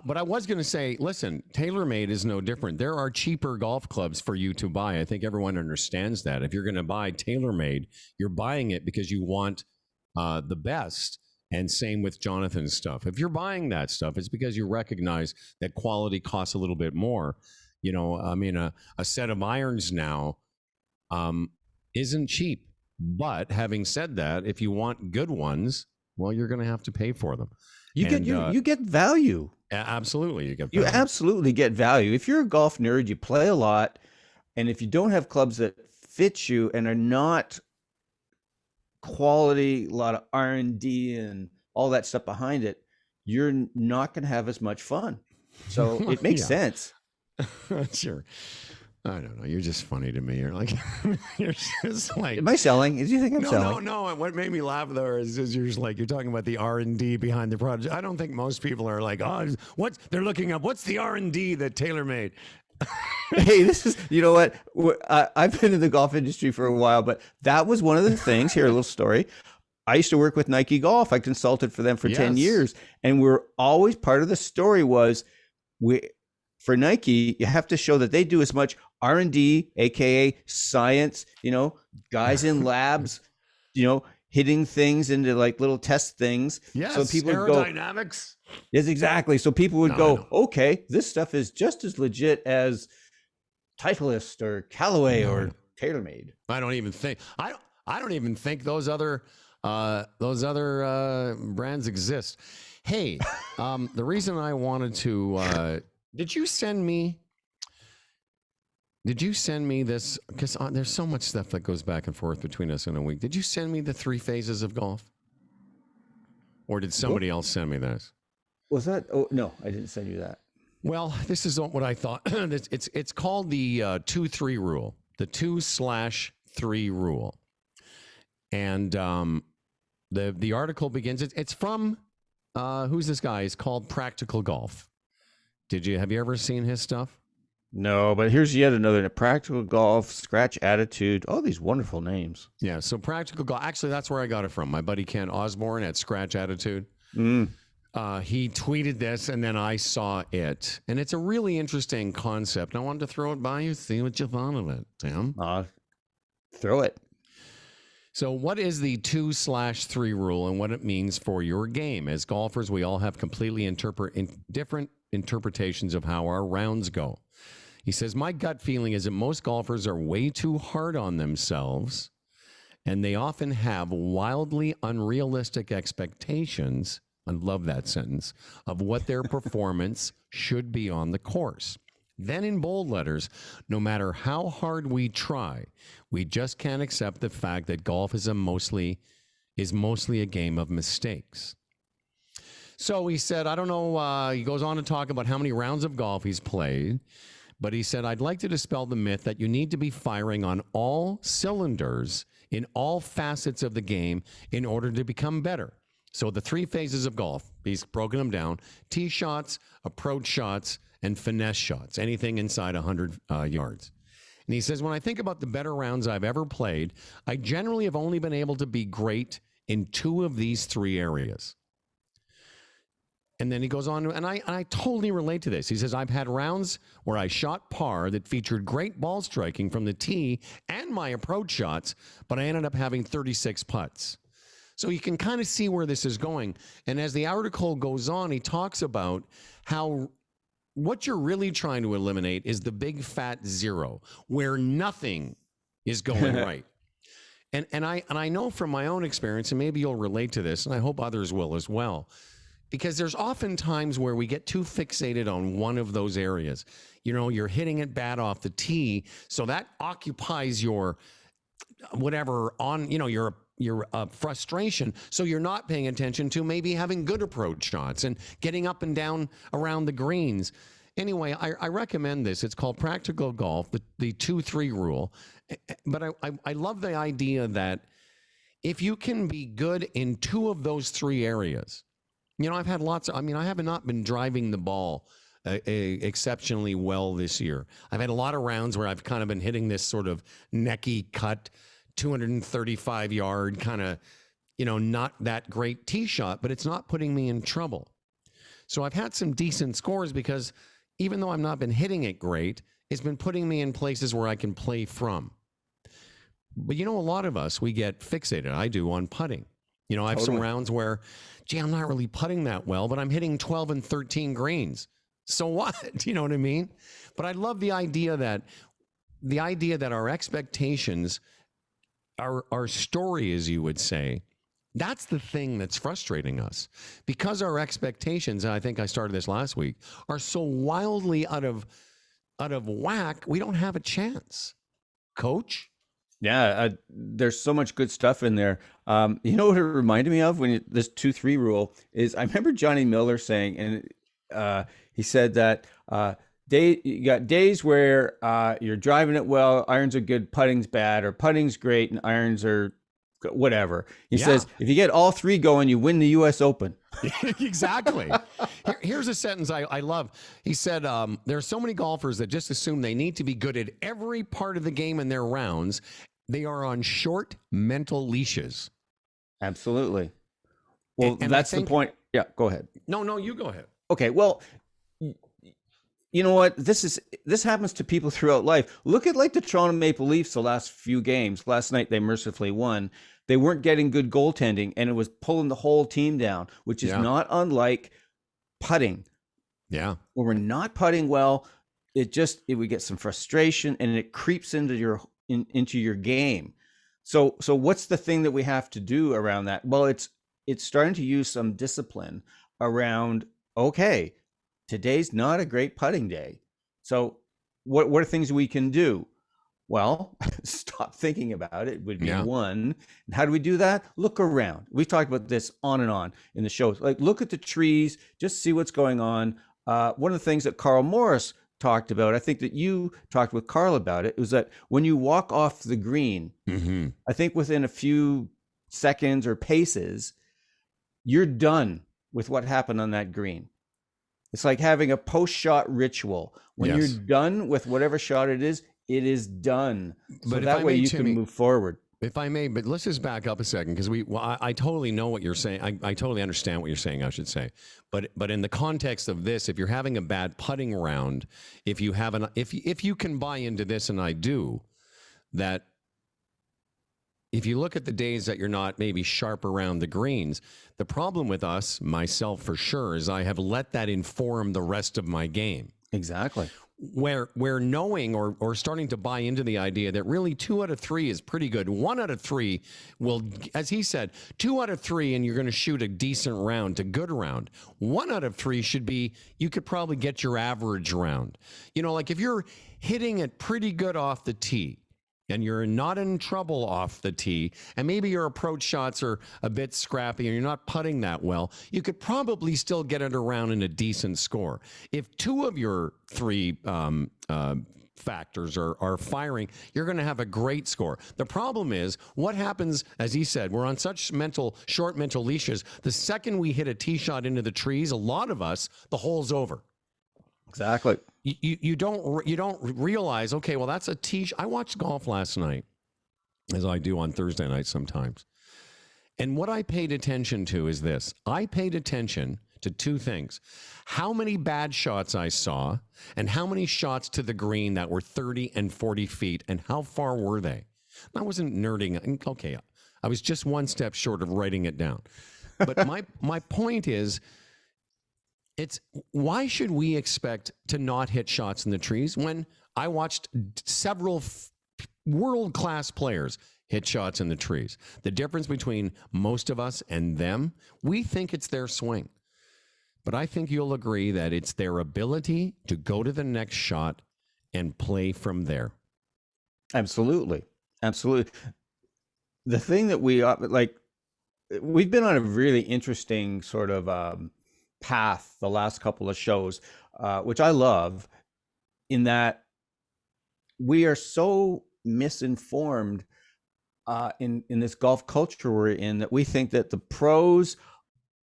but I was going to say, listen, TaylorMade is no different. There are cheaper golf clubs for you to buy. I think everyone understands that. If you're going to buy TaylorMade, you're buying it because you want the best. And same with Jonathan's stuff. If you're buying that stuff, it's because you recognize that quality costs a little bit more. A set of irons now isn't cheap. But having said that, if you want good ones, well, you're going to have to pay for them. You get value. Absolutely, you get value. You absolutely get value. If you're a golf nerd, you play a lot, and if you don't have clubs that fit you and are not quality, a lot of R&D and all that stuff behind it, you're not going to have as much fun. So it makes sense. Sure. I don't know. You're just funny to me. You're like, you're just like. Am I selling? Do you think I'm selling? No. What made me laugh though is you're just like, you're talking about the R&D behind the project. I don't think most people are like, they're looking up. What's the R&D that TaylorMade? Hey, this is, you know what? I've been in the golf industry for a while, but that was one of the things. Here, a little story. I used to work with Nike Golf. I consulted for them for 10 years. And we're always, part of the story was for Nike, you have to show that they do as much R&D, aka science, guys in labs, hitting things into like little test things. Yes, so people would go, aerodynamics. yes, exactly. So people would go, okay, this stuff is just as legit as Titleist or Callaway or TaylorMade. I don't even think those other brands exist. Hey, the reason I wanted to did you send me this? Because there's so much stuff that goes back and forth between us in a week. Did you send me the 3 phases of golf? Or did somebody else send me this? Was that? Oh, no, I didn't send you that. Well, this is what I thought. It's called the 2-3 rule, the 2/3 rule. And the article begins, it's from, who's this guy? It's called Practical Golf. Have you ever seen his stuff? No, but here's yet another: Practical Golf, Scratch Attitude, all these wonderful names. Yeah, so Practical Golf, actually that's where I got it from. My buddy Ken Osborne at Scratch Attitude. He tweeted this and then I saw it. And it's a really interesting concept. I wanted to throw it by you, see what you thought of it, Tim. Throw it. So what is the 2/3 rule and what it means for your game? As golfers, we all have completely different interpretations of how our rounds go. He says, my gut feeling is that most golfers are way too hard on themselves and they often have wildly unrealistic expectations, I love that sentence, of what their performance should be on the course. Then in bold letters, no matter how hard we try, we just can't accept the fact that golf is mostly a game of mistakes. So he said, I don't know, he goes on to talk about how many rounds of golf he's played, but he said, I'd like to dispel the myth that you need to be firing on all cylinders in all facets of the game in order to become better. So the 3 phases of golf, he's broken them down: tee shots, approach shots, and finesse shots, anything inside 100 yards. And he says, when I think about the better rounds I've ever played, I generally have only been able to be great in 2 of these 3 areas. And then he goes on, and I totally relate to this. He says, I've had rounds where I shot par that featured great ball striking from the tee and my approach shots, but I ended up having 36 putts. So you can kind of see where this is going. And as the article goes on, he talks about how what you're really trying to eliminate is the big fat zero, where nothing is going right. And I know from my own experience, and maybe you'll relate to this, and I hope others will as well, because there's often times where we get too fixated on one of those areas. You're hitting it bad off the tee, so that occupies your whatever on, your frustration. So you're not paying attention to maybe having good approach shots and getting up and down around the greens. Anyway, I recommend this. It's called Practical Golf, the 2-3 rule. But I love the idea that if you can be good in 2 of those 3 areas, I've had I have not been driving the ball exceptionally well this year. I've had a lot of rounds where I've kind of been hitting this sort of necky cut, 235 yard kind of, not that great tee shot, but it's not putting me in trouble. So I've had some decent scores because even though I've not been hitting it great, it's been putting me in places where I can play from. But a lot of us, we get fixated. I do on putting. I have some rounds where, I'm not really putting that well, but I'm hitting 12 and 13 greens. So what? You know what I mean? But I love the idea that our expectations, our story, as you would say, that's the thing that's frustrating us, because our expectations, and I think I started this last week, are so wildly out of whack. We don't have a chance. Coach? Yeah, there's so much good stuff in there. You know what it reminded me of this 2-3 rule is, I remember Johnny Miller saying, and he said that you got days where you're driving it well, irons are good, putting's bad, or putting's great and irons are whatever. He says, if you get all 3 going, you win the U.S. Open. Exactly. Here's a sentence I love. He said, there are so many golfers that just assume they need to be good at every part of the game in their rounds. They are on short mental leashes. Absolutely. Well, and that's the point. Yeah, go ahead. No, you go ahead. Okay, well, you know what? This happens to people throughout life. Look at like the Toronto Maple Leafs the last few games. Last night they mercifully won. They weren't getting good goaltending, and it was pulling the whole team down, which is not unlike putting. Yeah. When we're not putting well, we get some frustration, and it creeps into your game. So what's the thing that we have to do around that? Well, it's starting to use some discipline around, okay, today's not a great putting day. So what are things we can do? Well, stop thinking about it would be one. And how do we do that? Look around. We've talked about this on and on in the shows. Like, look at the trees, just see what's going on. One of the things that Carl Morris talked about, I think that you talked with Carl about it, was that when you walk off the green, I think within a few seconds or paces, you're done with what happened on that green. It's like having a post-shot ritual. When you're done with whatever shot it is done. So but that way you can move forward. If I may, but let's just back up a second, because I totally know what you're saying. I totally understand what you're saying, I should say. But in the context of this, if you're having a bad putting round, if you can buy into this, and I do, that if you look at the days that you're not maybe sharp around the greens, the problem with us, myself for sure, is I have let that inform the rest of my game. Exactly. Where knowing or starting to buy into the idea that really 2 out of 3 is pretty good. 1 out of 3 will, as he said, 2 out of 3 and you're going to shoot a decent round to good round. 1 out of 3 should be, you could probably get your average round. You know, like if you're hitting it pretty good off the tee, and you're not in trouble off the tee, and maybe your approach shots are a bit scrappy and you're not putting that well, you could probably still get it around in a decent score. If 2 of your 3 factors are firing, you're going to have a great score. The problem is, what happens, as he said, we're on such short mental leashes. The second we hit a tee shot into the trees, a lot of us, the hole's over. Exactly. You don't realize, okay, well, that's a tee. I watched golf last night, as I do on Thursday night sometimes. And what I paid attention to is this. I paid attention to 2 things. How many bad shots I saw, and how many shots to the green that were 30 and 40 feet, and how far were they? I wasn't nerding. Okay, I was just one step short of writing it down. But my point is, why should we expect to not hit shots in the trees when I watched several world-class players hit shots in the trees? The difference between most of us and them, we think it's their swing. But I think you'll agree that it's their ability to go to the next shot and play from there. Absolutely. Absolutely. The thing that we've been on a really interesting sort of path the last couple of shows, which I love, in that we are so misinformed in this golf culture we're in, that we think that the pros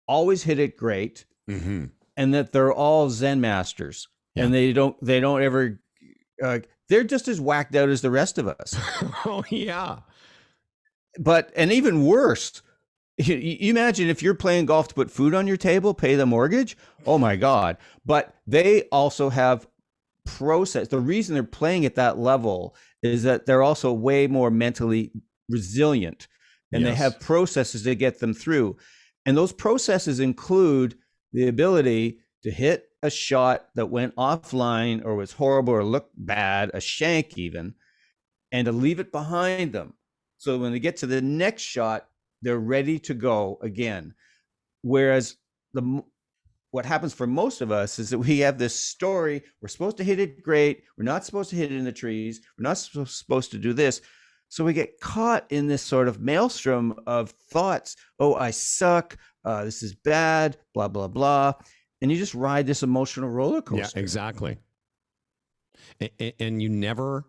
always hit it great, and that they're all Zen masters, and they don't ever they're just as whacked out as the rest of us. Oh yeah. And even worse, you imagine if you're playing golf to put food on your table, pay the mortgage. Oh my God. But they also have process. The reason they're playing at that level is that they're also way more mentally resilient, and they have processes to get them through. And those processes include the ability to hit a shot that went offline or was horrible or looked bad, a shank even, and to leave it behind them. So when they get to the next shot, they're ready to go again. Whereas what happens for most of us is that we have this story. We're supposed to hit it great. We're not supposed to hit it in the trees. We're not supposed to do this. So we get caught in this sort of maelstrom of thoughts. Oh, I suck. This is bad, blah, blah, blah. And you just ride this emotional roller coaster. Yeah, exactly. And you never...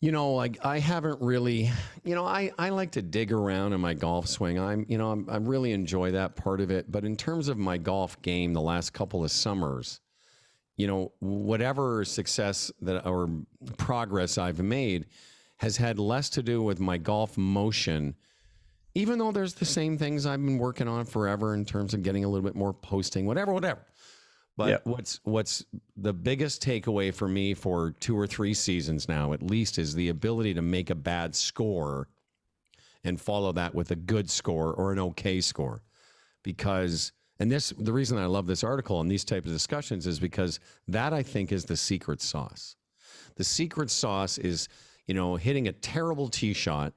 like I haven't really, I like to dig around in my golf swing. I really enjoy that part of it. But in terms of my golf game, the last couple of summers, whatever success or progress I've made has had less to do with my golf motion, even though there's the same things I've been working on forever in terms of getting a little bit more posting, whatever. But Yeah. what's the biggest takeaway for me for 2 or 3 seasons now, at least, is the ability to make a bad score and follow that with a good score or an okay score. Because, and the reason I love this article and these types of discussions is because that, I think, is the secret sauce. The secret sauce is, hitting a terrible tee shot.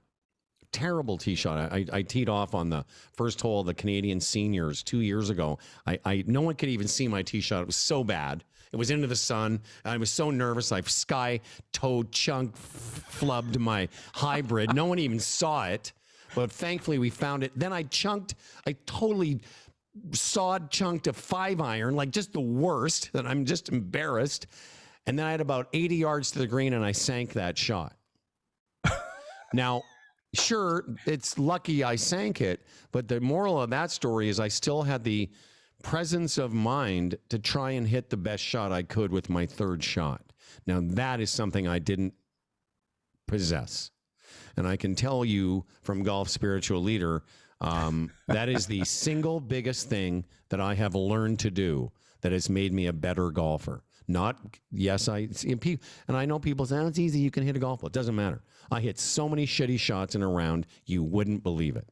Terrible tee shot. I teed off on the first hole of the Canadian Seniors 2 years ago. No one could even see my tee shot. It was so bad. It was into the sun. I was so nervous. I sky toe chunk flubbed my hybrid. No one even saw it, but thankfully we found it. Then I totally sawed chunked a 5-iron, like just the worst. That I'm just embarrassed. And then I had about 80 yards to the green, and I sank that shot. Now. Sure, it's lucky I sank it, but the moral of that story is I still had the presence of mind to try and hit the best shot I could with my third shot. Now, that is something I didn't possess. And I can tell you from Golf Spiritual Leader, that is the single biggest thing that I have learned to do that has made me a better golfer. Not, yes, and I know people say, oh, it's easy, you can hit a golf ball. It doesn't matter. I hit so many shitty shots in a round, you wouldn't believe it.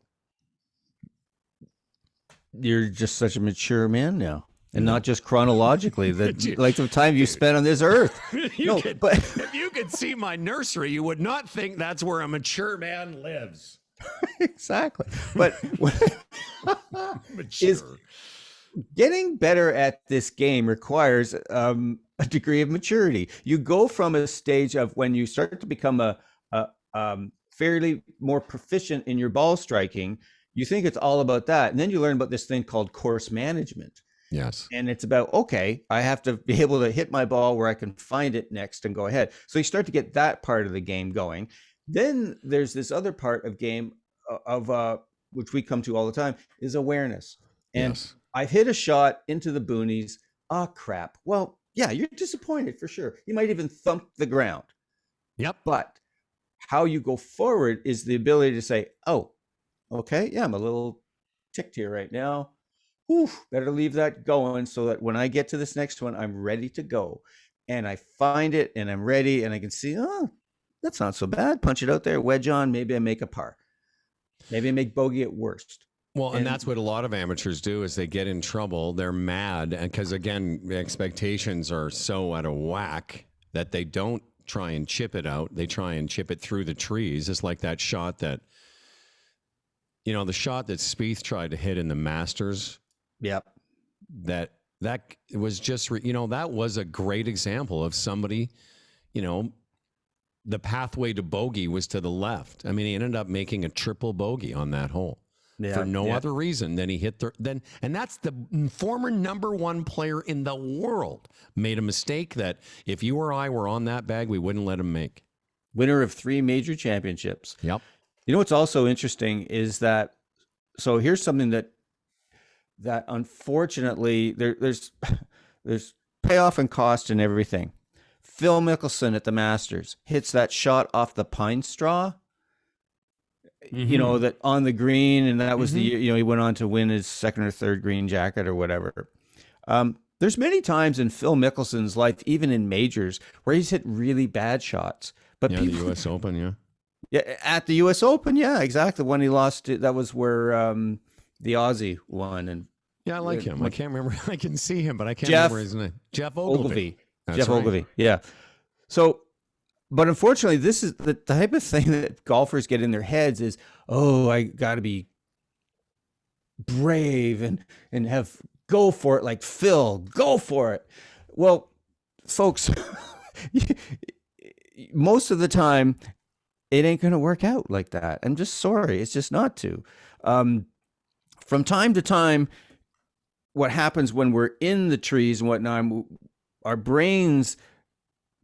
You're just such a mature man now. And not just chronologically, like the time you spent on this earth. If you could see my nursery, you would not think that's where a mature man lives. Exactly. But mature. Getting better at this game requires a degree of maturity. You go from a stage of when you start to become a fairly more proficient in your ball striking, you think it's all about that. And then you learn about this thing called course management. Yes. And it's about, okay, I have to be able to hit my ball where I can find it next and go ahead. So you start to get that part of the game going. Then there's this other part of game of which we come to all the time, is awareness. And yes. I've hit a shot into the boonies. Oh, crap. Well, yeah, you're disappointed for sure. You might even thump the ground. Yep. But how you go forward is the ability to say, oh, okay, yeah, I'm a little ticked here right now. Whew, better leave that going so that when I get to this next one, I'm ready to go. And I find it and I'm ready and I can see, oh, that's not so bad. Punch it out there, wedge on. Maybe I make a par. Maybe I make bogey at worst. Well, and that's what a lot of amateurs do is they get in trouble. They're mad. And because, again, the expectations are so out of whack that they don't try and chip it out. They try and chip it through the trees. It's like that shot that, the shot that Spieth tried to hit in the Masters. Yep. That was just, that was a great example of somebody, the pathway to bogey was to the left. I mean, he ended up making a triple bogey on that hole. Yeah, for no other reason than he hit and that's the former #1 player in the world made a mistake that if you or I were on that bag, we wouldn't let him make. Winner of 3 major championships. Yep. You know what's also interesting is that, so here's something that unfortunately there's payoff and cost and everything. Phil Mickelson at the Masters hits that shot off the pine straw. Mm-hmm. That on the green, and that was the he went on to win his 2nd or 3rd green jacket or whatever. There's many times in Phil Mickelson's life, even in majors, where he's hit really bad shots. But the U.S. Open, yeah, at the U.S. Open, yeah, exactly. When he lost it, that was where the Aussie won. And yeah, I like him. I can't remember. I can see him, but I can't remember his name. Jeff Ogilvy. That's Jeff right. Ogilvy. Yeah. So. But unfortunately, this is the type of thing that golfers get in their heads is, oh, I got to be brave and have go for it like Phil, go for it. Well, folks, most of the time, it ain't going to work out like that. I'm just sorry. It's just not to. From time to time, what happens when we're in the trees and whatnot, our brains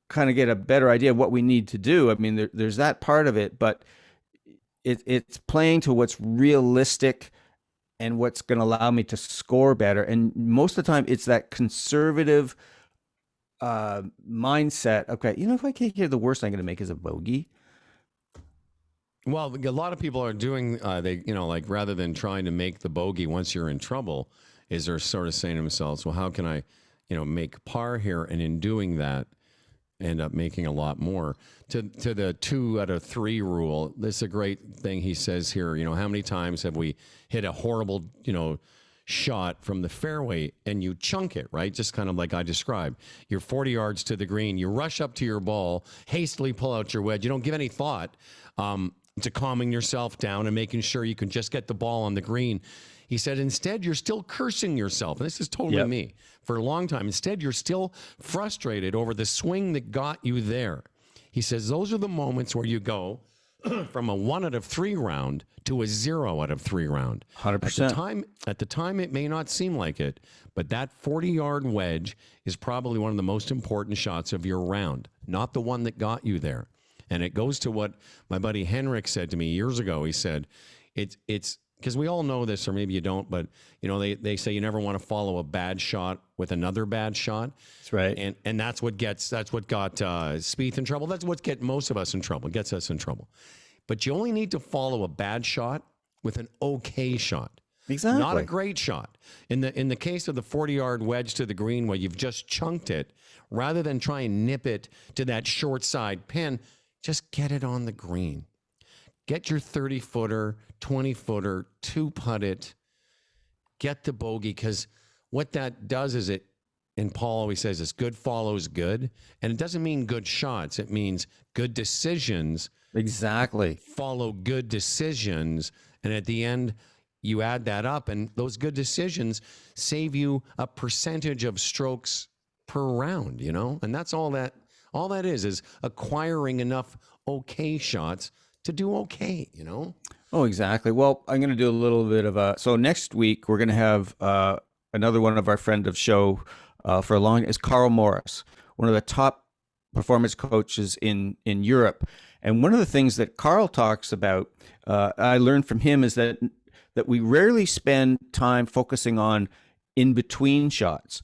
kind of get a better idea of what we need to do. I mean, there's that part of it, but it's playing to what's realistic and what's going to allow me to score better. And most of the time, it's that conservative mindset. Okay, if I can't get the worst I'm going to make is a bogey. Well, a lot of people are doing, like rather than trying to make the bogey once you're in trouble, is they're sort of saying to themselves, well, how can I, make par here, and in doing that, end up making a lot more. To the 2 out of 3 rule, this is a great thing he says here. How many times have we hit a horrible, shot from the fairway and you chunk it, right? Just kind of like I described. You're 40 yards to the green. You rush up to your ball, hastily pull out your wedge. You don't give any thought to calming yourself down and making sure you can just get the ball on the green. He said, instead, you're still cursing yourself. And this is totally me for a long time. Instead, you're still frustrated over the swing that got you there. He says, those are the moments where you go from a 1 out of 3 round to a 0 out of 3 round. 100%. At the time, it may not seem like it, but that 40-yard wedge is probably one of the most important shots of your round, not the one that got you there. And it goes to what my buddy Henrik said to me years ago. He said, it's because we all know this, or maybe you don't, but they say you never want to follow a bad shot with another bad shot. That's right. And that's what got Spieth in trouble. That's what gets most of us in trouble, gets us in trouble. But you only need to follow a bad shot with an okay shot. Exactly. Not a great shot. In the case of the 40-yard wedge to the green where you've just chunked it, rather than try and nip it to that short side pin, just get it on the green. Get your 30-footer, 20-footer, 2-putt it, get the bogey, because what that does is and Paul always says this, good follows good. And it doesn't mean good shots. It means good decisions. Exactly. Follow good decisions. And at the end, you add that up, and those good decisions save you a percentage of strokes per round, And that's all that is acquiring enough okay shots to do okay, Oh, exactly. Well, I'm going to do a little bit of so next week we're going to have another one of our friend of show for a long is Carl Morris, one of the top performance coaches in Europe. And one of the things that Carl talks about, I learned from him, is that we rarely spend time focusing on in between shots,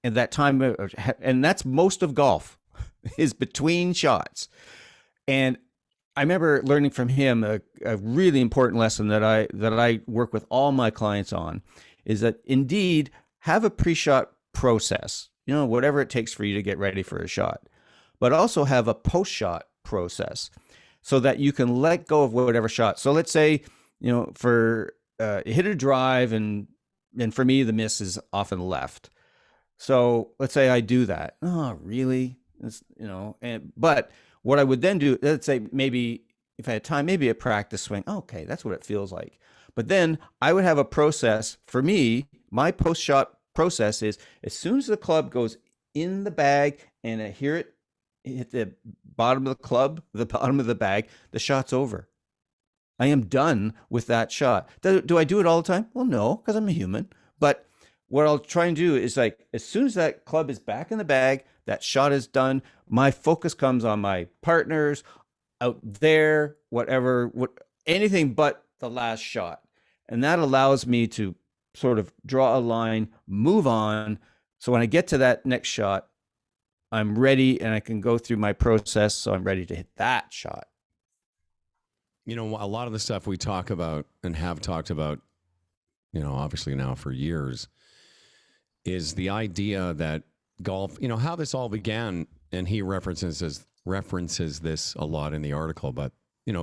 and that's most of golf is between shots. And I remember learning from him a really important lesson that I work with all my clients on, is that indeed have a pre-shot process, whatever it takes for you to get ready for a shot, but also have a post-shot process so that you can let go of whatever shot. So let's say, for hit a drive, and for me, the miss is often left. So let's say I do that. Oh, really? But what I would then do, let's say maybe if I had time, maybe a practice swing. Okay, that's what it feels like. But then I would have a process. For me, my post-shot process is as soon as the club goes in the bag and I hear it hit the bottom of the club, the bottom of the bag, the shot's over. I am done with that shot. Do I do it all the time? Well, no, because I'm a human. But what I'll try and do is, like, as soon as that club is back in the bag, that shot is done, my focus comes on my partners out there, anything but the last shot. And that allows me to sort of draw a line, move on. So when I get to that next shot, I'm ready and I can go through my process. So I'm ready to hit that shot. A lot of the stuff we talk about and have talked about, obviously now for years, is the idea that golf, how this all began, and he references this a lot in the article, but,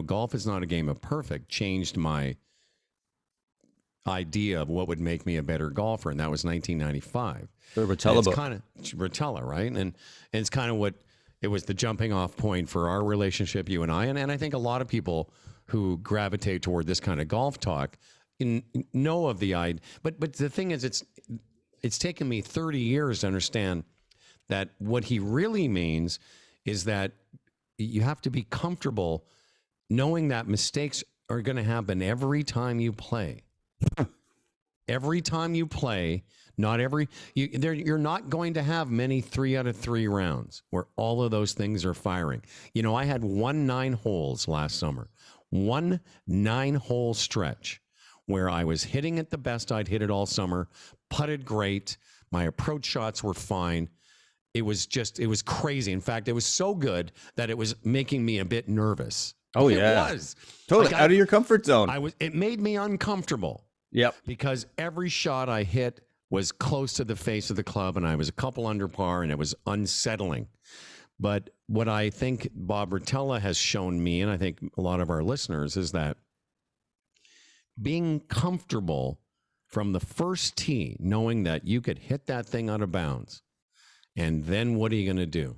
golf is not a game of perfect, changed my idea of what would make me a better golfer, and that was 1995. The Rotella book. It's kind of Rotella, right? And it's kind of what it was, the jumping off point for our relationship, you and I. And I think a lot of people who gravitate toward this kind of golf talk know of the idea. But the thing is, it's taken me 30 years to understand that what he really means is that you have to be comfortable knowing that mistakes are going to happen every time you play. Every time you play, you're not going to have many 3 out of 3 rounds where all of those things are firing. I had 9 holes last summer, 9-hole stretch where I was hitting it the best I'd hit it all summer, putted great, my approach shots were fine. It was crazy. In fact, it was so good that it was making me a bit nervous. Oh, yeah. It was. Totally out of your comfort zone. It made me uncomfortable. Yep. Because every shot I hit, was close to the face of the club, and I was a couple under par, and it was unsettling. But what I think Bob Rotella has shown me, and I think a lot of our listeners, is that being comfortable from the first tee, knowing that you could hit that thing out of bounds, and then what are you going to do?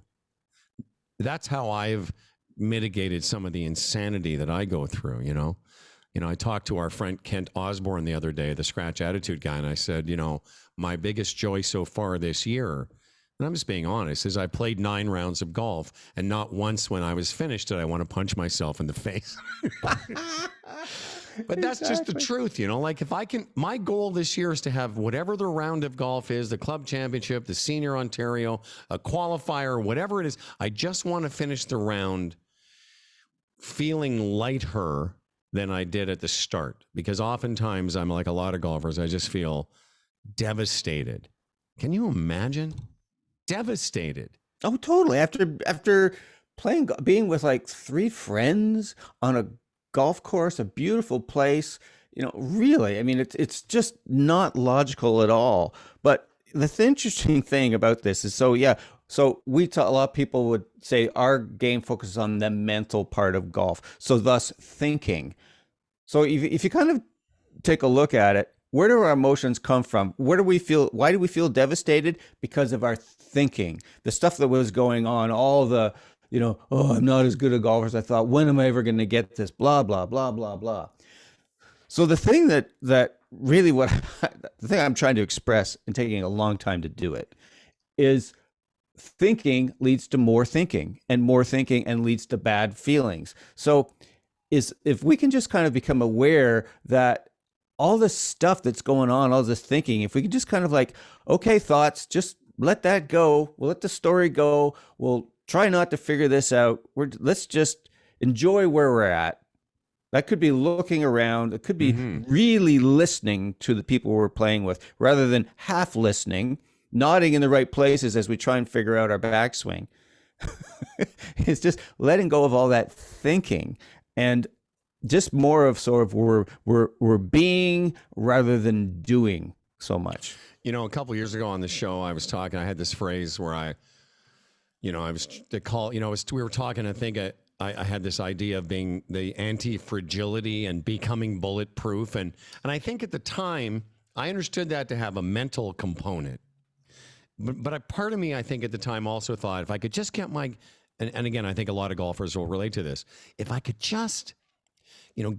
That's how I've mitigated some of the insanity that I go through, you know. I talked to our friend Kent Osborne the other day, the Scratch Attitude guy, and I said, my biggest joy so far this year, and I'm just being honest, is I played 9 rounds of golf, and not once when I was finished did I want to punch myself in the face. But that's just the truth, like if I can, my goal this year is to have whatever the round of golf is, the club championship, the senior Ontario, a qualifier, whatever it is. I just want to finish the round feeling lighter than I did at the start, because oftentimes I'm like a lot of golfers, I just feel devastated. Can you imagine? Devastated. Oh, totally. After playing, being with like 3 friends on a golf course, a beautiful place, really, I mean, it's just not logical at all. But the interesting thing about this is, so a lot of people would say our game focuses on the mental part of golf. So thus thinking. So if you kind of take a look at it, where do our emotions come from? Why do we feel devastated? Because of our thinking, the stuff that was going on, all the, oh, I'm not as good a golfer as I thought. When am I ever going to get this? Blah, blah, blah, blah, blah. So the thing that really the thing I'm trying to express and taking a long time to do it is thinking leads to more thinking, and more thinking and leads to bad feelings. So if we can just kind of become aware that all this stuff that's going on, all this thinking, if we could just kind of like, okay, thoughts, just let that go. We'll let the story go. We'll try not to figure this out. Let's just enjoy where we're at. That could be looking around. It could be really listening to the people we're playing with, rather than half listening, nodding in the right places as we try and figure out our backswing. It's just letting go of all that thinking, and just more of sort of we're being rather than doing so much. A couple years ago on the show, I was talking. I had this phrase where we were talking. I think I had this idea of being the anti-fragility and becoming bulletproof, and I think at the time I understood that to have a mental component. But a part of me, I think at the time also thought, if I could just get and again, I think a lot of golfers will relate to this. If I could just,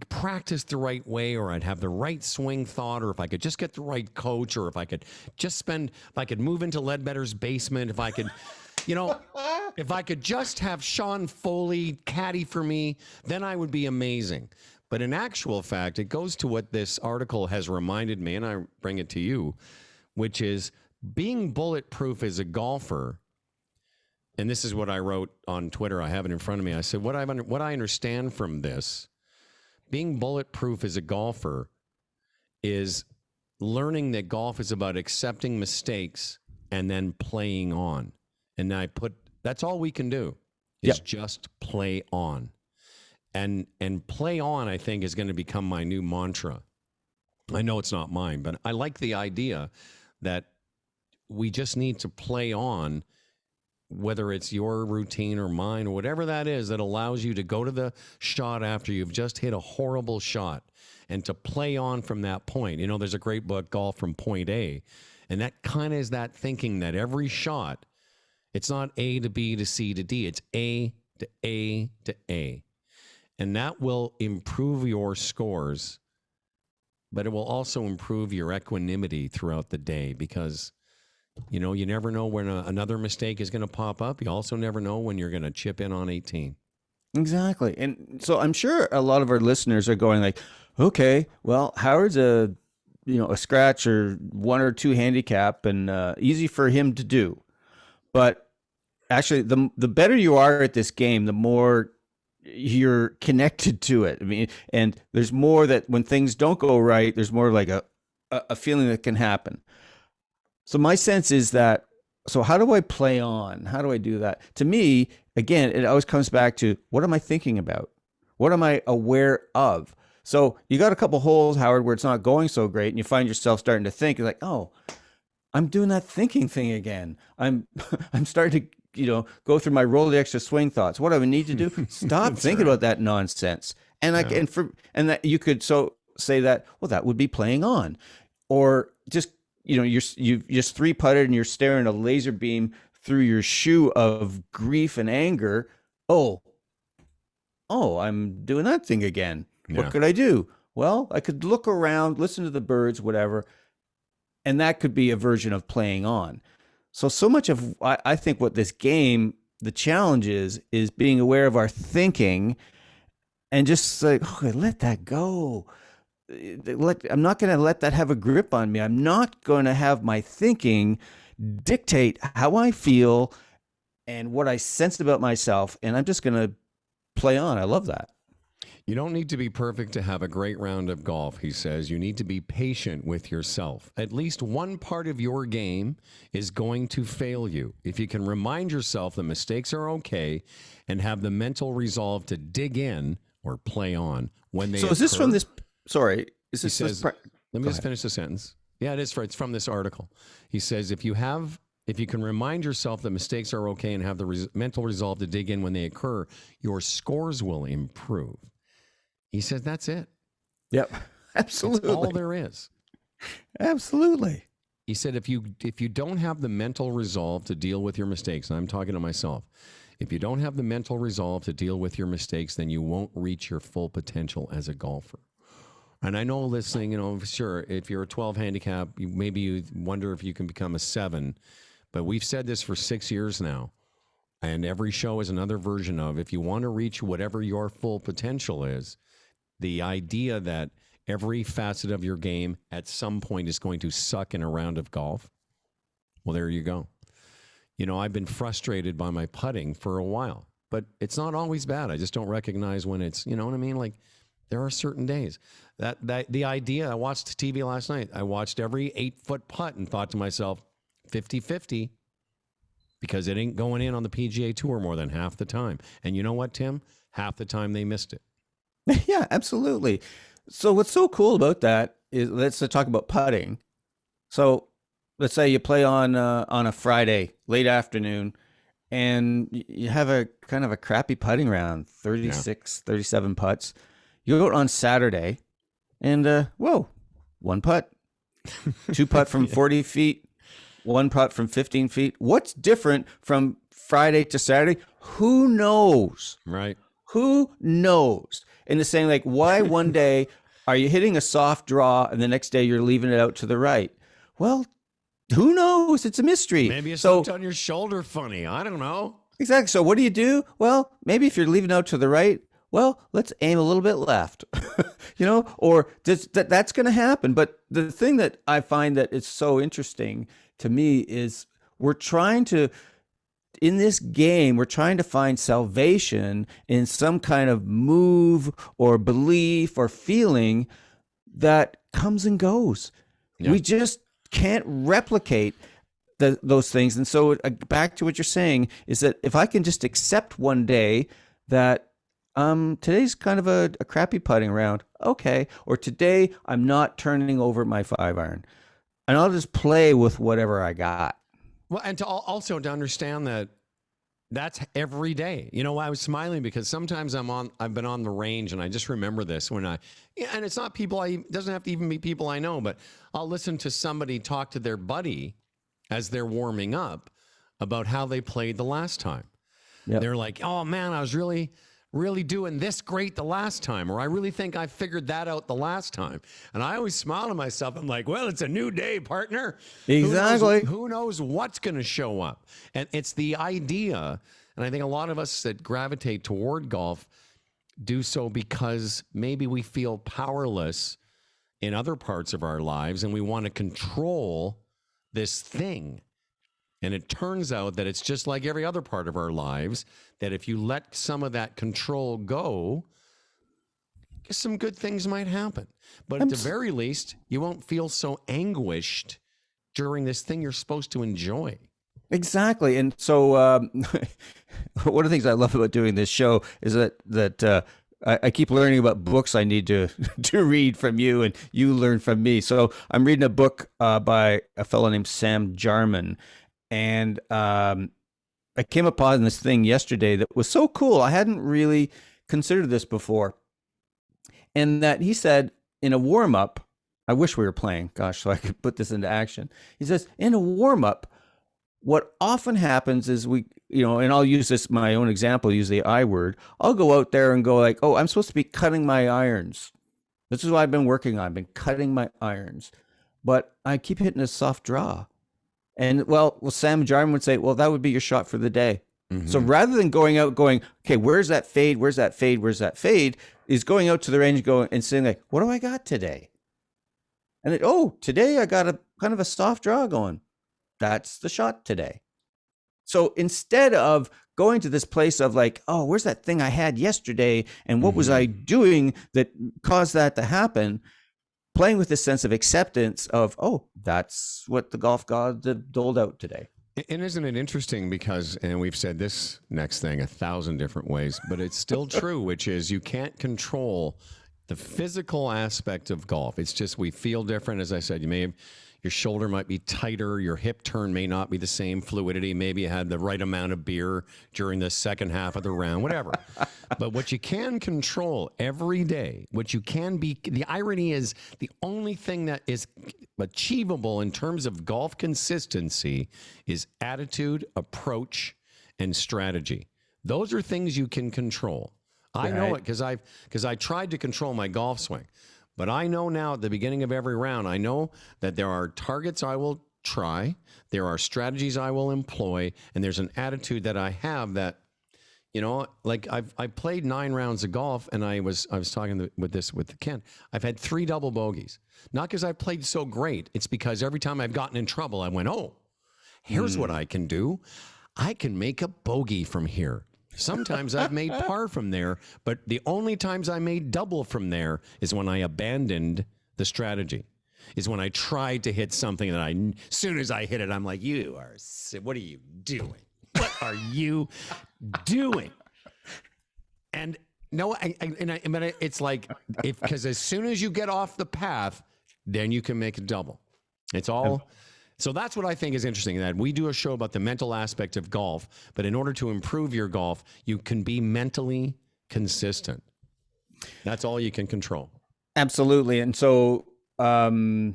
practice the right way, or I'd have the right swing thought, or if I could just get the right coach, or if I could move into Ledbetter's basement, if I could, if I could just have Sean Foley caddy for me, then I would be amazing. But in actual fact, it goes to what this article has reminded me, and I bring it to you, which is being bulletproof as a golfer. And this is what I wrote on Twitter. I have it in front of me. I said, what I understand from this, being bulletproof as a golfer is learning that golf is about accepting mistakes and then playing on. And that's all we can do is just play on. And play on, I think, is going to become my new mantra. I know it's not mine, but I like the idea that we just need to play on, whether it's your routine or mine or whatever that is, that allows you to go to the shot after you've just hit a horrible shot and to play on from that point. There's a great book, Golf from Point A, and that kind of is that thinking that every shot, it's not A to B to C to D, it's A to A to A. And that will improve your scores, but it will also improve your equanimity throughout the day, because you never know when another mistake is going to pop up. You also never know when you're going to chip in on 18. Exactly. And so I'm sure a lot of our listeners are going like, okay, well, Howard's a scratch or 1 or 2 handicap, and easy for him to do. But actually, the better you are at this game, the more you're connected to it. I mean, and there's more that when things don't go right, there's more like a feeling that can happen. So my sense is that, so how do I play on? How do I do that? To me, again, it always comes back to, what am I thinking about? What am I aware of? So you got a couple holes, Howard, where it's not going so great, and you find yourself starting to think, you're like, oh, I'm doing that thinking thing again. I'm I'm starting to, go through my Rolodex of swing thoughts. What do I need to do? Stop thinking about that nonsense. And that you could say that, well, that would be playing on. Or just, you've just three putted and you're staring a laser beam through your shoe of grief and anger. Oh, I'm doing that thing again. Yeah. What could I do? Well, I could look around, listen to the birds, whatever. And that could be a version of playing on. So much of, I think what this game, the challenge is being aware of our thinking and just like, okay, let that go. I'm not going to let that have a grip on me. I'm not going to have my thinking dictate how I feel and what I sense about myself. And I'm just going to play on. I love that. You don't need to be perfect to have a great round of golf, he says. You need to be patient with yourself. At least one part of your game is going to fail you. If you can remind yourself that mistakes are okay and have the mental resolve to dig in or play on when they So occur. is this from this? Sorry, is He this? says, Let let me just finish the sentence. Yeah, it's from this article. He says, if you can remind yourself that mistakes are okay and have the mental resolve to dig in when they occur, your scores will improve. He says that's it. Yep, absolutely. That's all there is. Absolutely. He said if you don't have the mental resolve to deal with your mistakes, and I'm talking to myself, if you don't have the mental resolve to deal with your mistakes, then you won't reach your full potential as a golfer. And I know listening, sure, if you're a 12 handicap, maybe you wonder if you can become a 7. But we've said this for 6 years now. And every show is another version of, if you want to reach whatever your full potential is, the idea that every facet of your game at some point is going to suck in a round of golf, well, there you go. I've been frustrated by my putting for a while, but it's not always bad. I just don't recognize when it's, you know what I mean? Like, there are certain days that the idea, I watched TV last night. I watched every 8-foot putt and thought to myself, 50-50, because it ain't going in on the PGA Tour more than half the time. And you know what, Tim? Half the time they missed it. Yeah, absolutely. So what's so cool about that is, let's talk about putting. So let's say you play on a Friday, late afternoon, and you have a kind of a crappy putting round, 36, 37 putts. You go out on Saturday and, one putt, two putt from 40 feet, one putt from 15 feet. What's different from Friday to Saturday? Who knows? Right. Who knows? And it's saying, like, why one day are you hitting a soft draw and the next day you're leaving it out to the right? Well, who knows? It's a mystery. Maybe it's looked on your shoulder funny. I don't know. Exactly. So what do? Well, maybe if you're leaving out to the right, well, let's aim a little bit left, or that's going to happen. But the thing that I find that is so interesting to me is in this game, we're trying to find salvation in some kind of move or belief or feeling that comes and goes. Yeah. We just can't replicate those things. And so back to what you're saying is that if I can just accept one day that today's kind of a crappy putting round, okay, or today I'm not turning over my 5-iron, and I'll just play with whatever I got. Well, and to understand that that's every day. I was smiling because sometimes I've been on the range, and I just remember this and it's not people it doesn't have to even be people I know, but I'll listen to somebody talk to their buddy as they're warming up about how they played the last time. Yep. They're like, oh man, I was really doing this great the last time, or I really think I figured that out the last time. And I always smile to myself. I'm like, well, it's a new day, partner. Exactly. Who knows what's going to show up? And it's the idea, and I think a lot of us that gravitate toward golf do so because maybe we feel powerless in other parts of our lives, and we want to control this thing. And it turns out that it's just like every other part of our lives, that if you let some of that control go, some good things might happen. But at the very least, you won't feel so anguished during this thing you're supposed to enjoy. Exactly. And so one of the things I love about doing this show is that I keep learning about books I need to to read from you, and you learn from me. So I'm reading a book by a fellow named Sam Jarman, and I came upon this thing yesterday that was so cool. I hadn't really considered this before, and that he said in a warm up. I wish we were playing, gosh, so I could put this into action. He says in a warm up, what often happens is and I'll use this, my own example, use the I word. I'll go out there and go like, oh, I'm supposed to be cutting my irons. This is what I've been working on. I've been cutting my irons, but I keep hitting a soft draw. And well, Sam Jarman would say, well, that would be your shot for the day. Mm-hmm. So rather than going out going, okay, where's that fade? Where's that fade? Where's that fade? Is going out to the range going and saying like, what do I got today? And today I got a kind of a soft draw going. That's the shot today. So instead of going to this place of like, oh, where's that thing I had yesterday? And what was I doing that caused that to happen? Playing with this sense of acceptance of, oh, that's what the golf gods have doled out today. And isn't it interesting because, and we've said this next thing 1,000 different ways, but it's still true, which is you can't control the physical aspect of golf. It's just we feel different. As I said, your shoulder might be tighter, your hip turn may not be the same fluidity. Maybe you had the right amount of beer during the second half of the round, whatever. But what you can control every day, what you can be, the irony is the only thing that is achievable in terms of golf consistency is attitude, approach, and strategy. Those are things you can control. I know it because I tried to control my golf swing. But I know now at the beginning of every round, I know that there are targets I will try, there are strategies I will employ, and there's an attitude that I have that, like I played 9 rounds of golf, and I was talking with Ken. I've had 3 double bogeys, not because I played so great. It's because every time I've gotten in trouble, I went, oh, here's what I can do. I can make a bogey from here. Sometimes I've made par from there, but the only times I made double from there is when I abandoned the strategy, is when I tried to hit something that as soon as I hit it, I'm like, what are you doing? What are you doing? And no, but it's like, because as soon as you get off the path, then you can make a double. It's all... So that's what I think is interesting, that we do a show about the mental aspect of golf, but in order to improve your golf, you can be mentally consistent. That's all you can control. Absolutely. And so I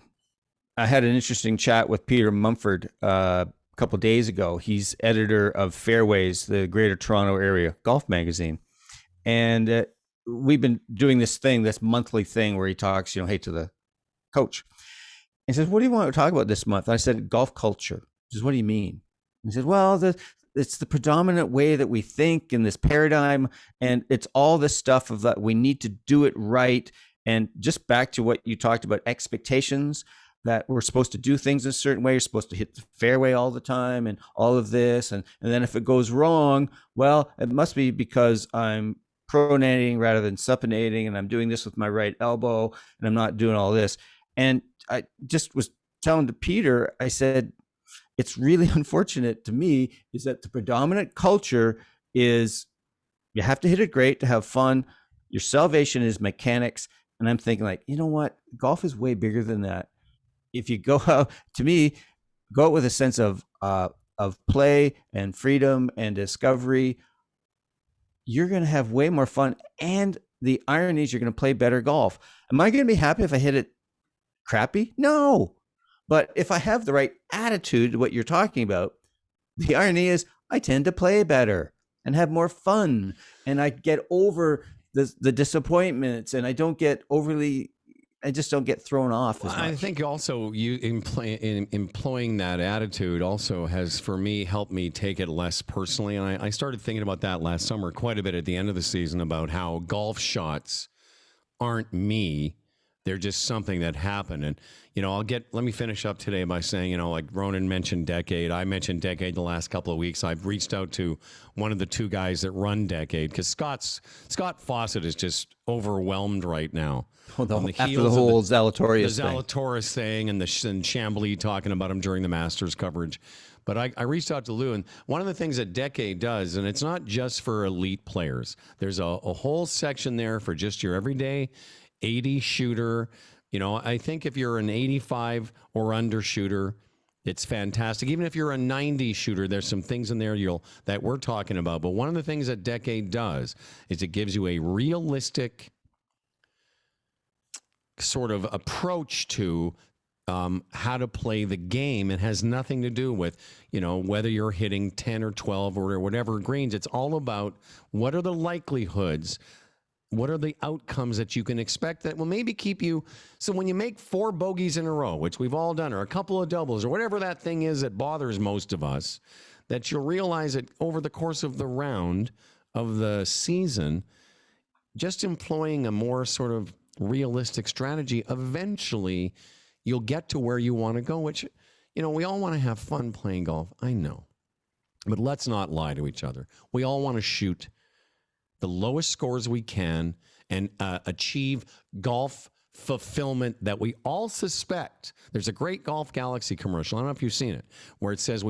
had an interesting chat with Peter Mumford a couple of days ago. He's editor of Fairways, the Greater Toronto Area golf magazine. And we've been doing this monthly thing where he talks, hey, to the coach. He says, what do you want to talk about this month? I said, golf culture. He says, what do you mean? He said, well, it's the predominant way that we think in this paradigm. And it's all this stuff of that we need to do it right. And just back to what you talked about, expectations, that we're supposed to do things a certain way. You're supposed to hit the fairway all the time and all of this. And then if it goes wrong, well, it must be because I'm pronating rather than supinating, and I'm doing this with my right elbow, and I'm not doing all this. And I just was telling to Peter, I said, it's really unfortunate to me is that the predominant culture is you have to hit it great to have fun. Your salvation is mechanics. And I'm thinking like, you know what? Golf is way bigger than that. If you go out, to me, go out with a sense of play and freedom and discovery, you're going to have way more fun. And the irony is you're going to play better golf. Am I going to be happy if I hit it crappy? No. But if I have the right attitude, what you're talking about, the irony is I tend to play better and have more fun, and I get over the disappointments, and I just don't get thrown off as much. I think also you employing that attitude also has, for me, helped me take it less personally. And I started thinking about that last summer quite a bit at the end of the season, about how golf shots aren't me. They're just something that happened. And, let me finish up today by saying, like Ronan mentioned Decade. I mentioned Decade the last couple of weeks. I've reached out to one of the two guys that run Decade because Scott Fawcett is just overwhelmed right now. After the whole Zalatoris thing. The Zalatoris thing and Chambly talking about him during the Masters coverage. But I reached out to Lou, and one of the things that Decade does, and it's not just for elite players. There's a whole section there for just your everyday 80 shooter. I think if you're an 85 or under shooter, it's fantastic. Even if you're a 90 shooter, there's some things in there that we're talking about. But one of the things that Decade does is it gives you a realistic sort of approach to how to play the game. It has nothing to do with, whether you're hitting 10 or 12 or whatever greens. It's all about what are the likelihoods, what are the outcomes that you can expect that will maybe keep you. So when you make 4 bogeys in a row, which we've all done, or a couple of doubles, or whatever that thing is that bothers most of us, that you'll realize that over the course of the round of the season, just employing a more sort of realistic strategy, eventually you'll get to where you want to go, which, we all want to have fun playing golf. I know. But let's not lie to each other. We all want to shoot the lowest scores we can and achieve golf fulfillment that we all suspect. There's a great Golf Galaxy commercial. I don't know if you've seen it, where it says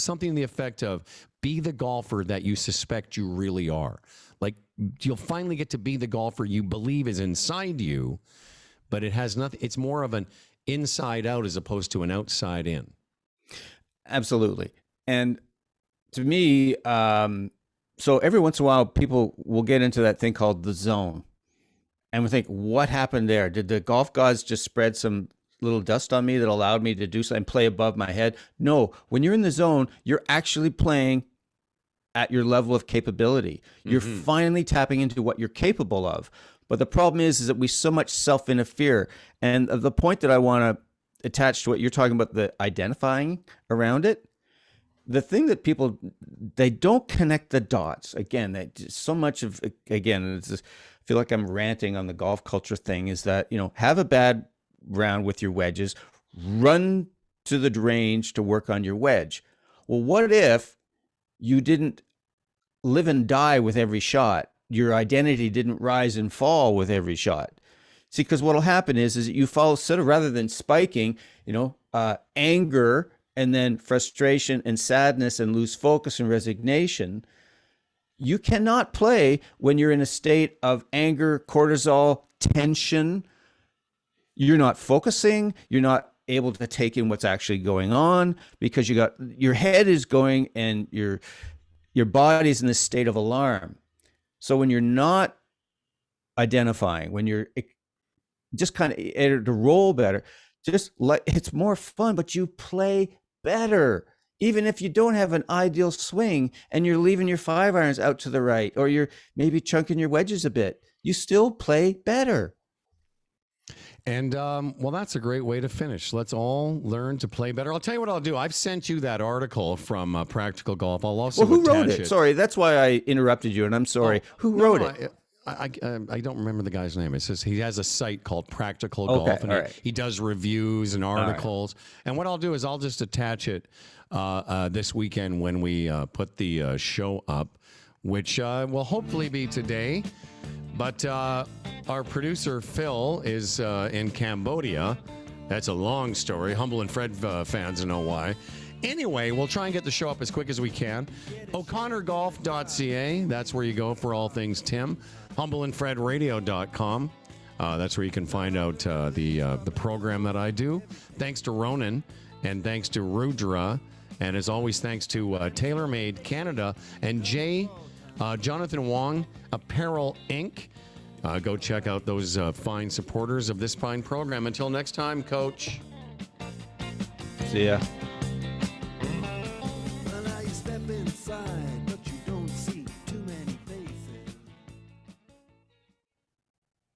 something to the effect of be the golfer that you suspect you really are. Like you'll finally get to be the golfer you believe is inside you, but it has nothing. It's more of an inside out as opposed to an outside in. Absolutely. And to me, so every once in a while, people will get into that thing called the zone. And we think, what happened there? Did the golf gods just spread some little dust on me that allowed me to do something, play above my head? No, when you're in the zone, you're actually playing at your level of capability. You're finally tapping into what you're capable of. But the problem is that we so much self-interfere. And the point that I want to attach to what you're talking about, the identifying around it, the thing that people, they don't connect the dots. Again, so much of, it's just, I feel like I'm ranting on the golf culture thing, is that, have a bad round with your wedges, run to the range to work on your wedge. Well, what if you didn't live and die with every shot? Your identity didn't rise and fall with every shot. See, because what'll happen is that you follow, sort of, rather than spiking, anger and then frustration and sadness and lose focus and resignation. You cannot play when you're in a state of anger, cortisol, tension. You're not focusing. You're not able to take in what's actually going on because your head is going and your body's in this state of alarm. So when you're not identifying, when you're just kind of able to roll better, just like it's more fun, but you play better. Even if you don't have an ideal swing and you're leaving your 5 irons out to the right, or you're maybe chunking your wedges a bit, you still play better. And, well, that's a great way to finish. Let's all learn to play better. I'll tell you what I'll do. I've sent you that article from Practical Golf. I'll also who wrote attach it? Sorry, that's why I interrupted you, and I'm sorry. Who wrote it? I don't remember the guy's name. It says he has a site called Practical Golf, and he does reviews and articles. And what I'll do is I'll just attach it this weekend when we put the show up, which will hopefully be today. But our producer, Phil, is in Cambodia. That's a long story. Humble and Fred fans know why. Anyway, we'll try and get the show up as quick as we can. O'ConnorGolf.ca, that's where you go for all things Tim. HumbleandFredRadio.com. That's where you can find out the program that I do. Thanks to Ronan, and thanks to Rudra, and as always, thanks to TaylorMade Canada and Jonathan Wong, Apparel Inc. Go check out those fine supporters of this fine program. Until next time, Coach. See ya.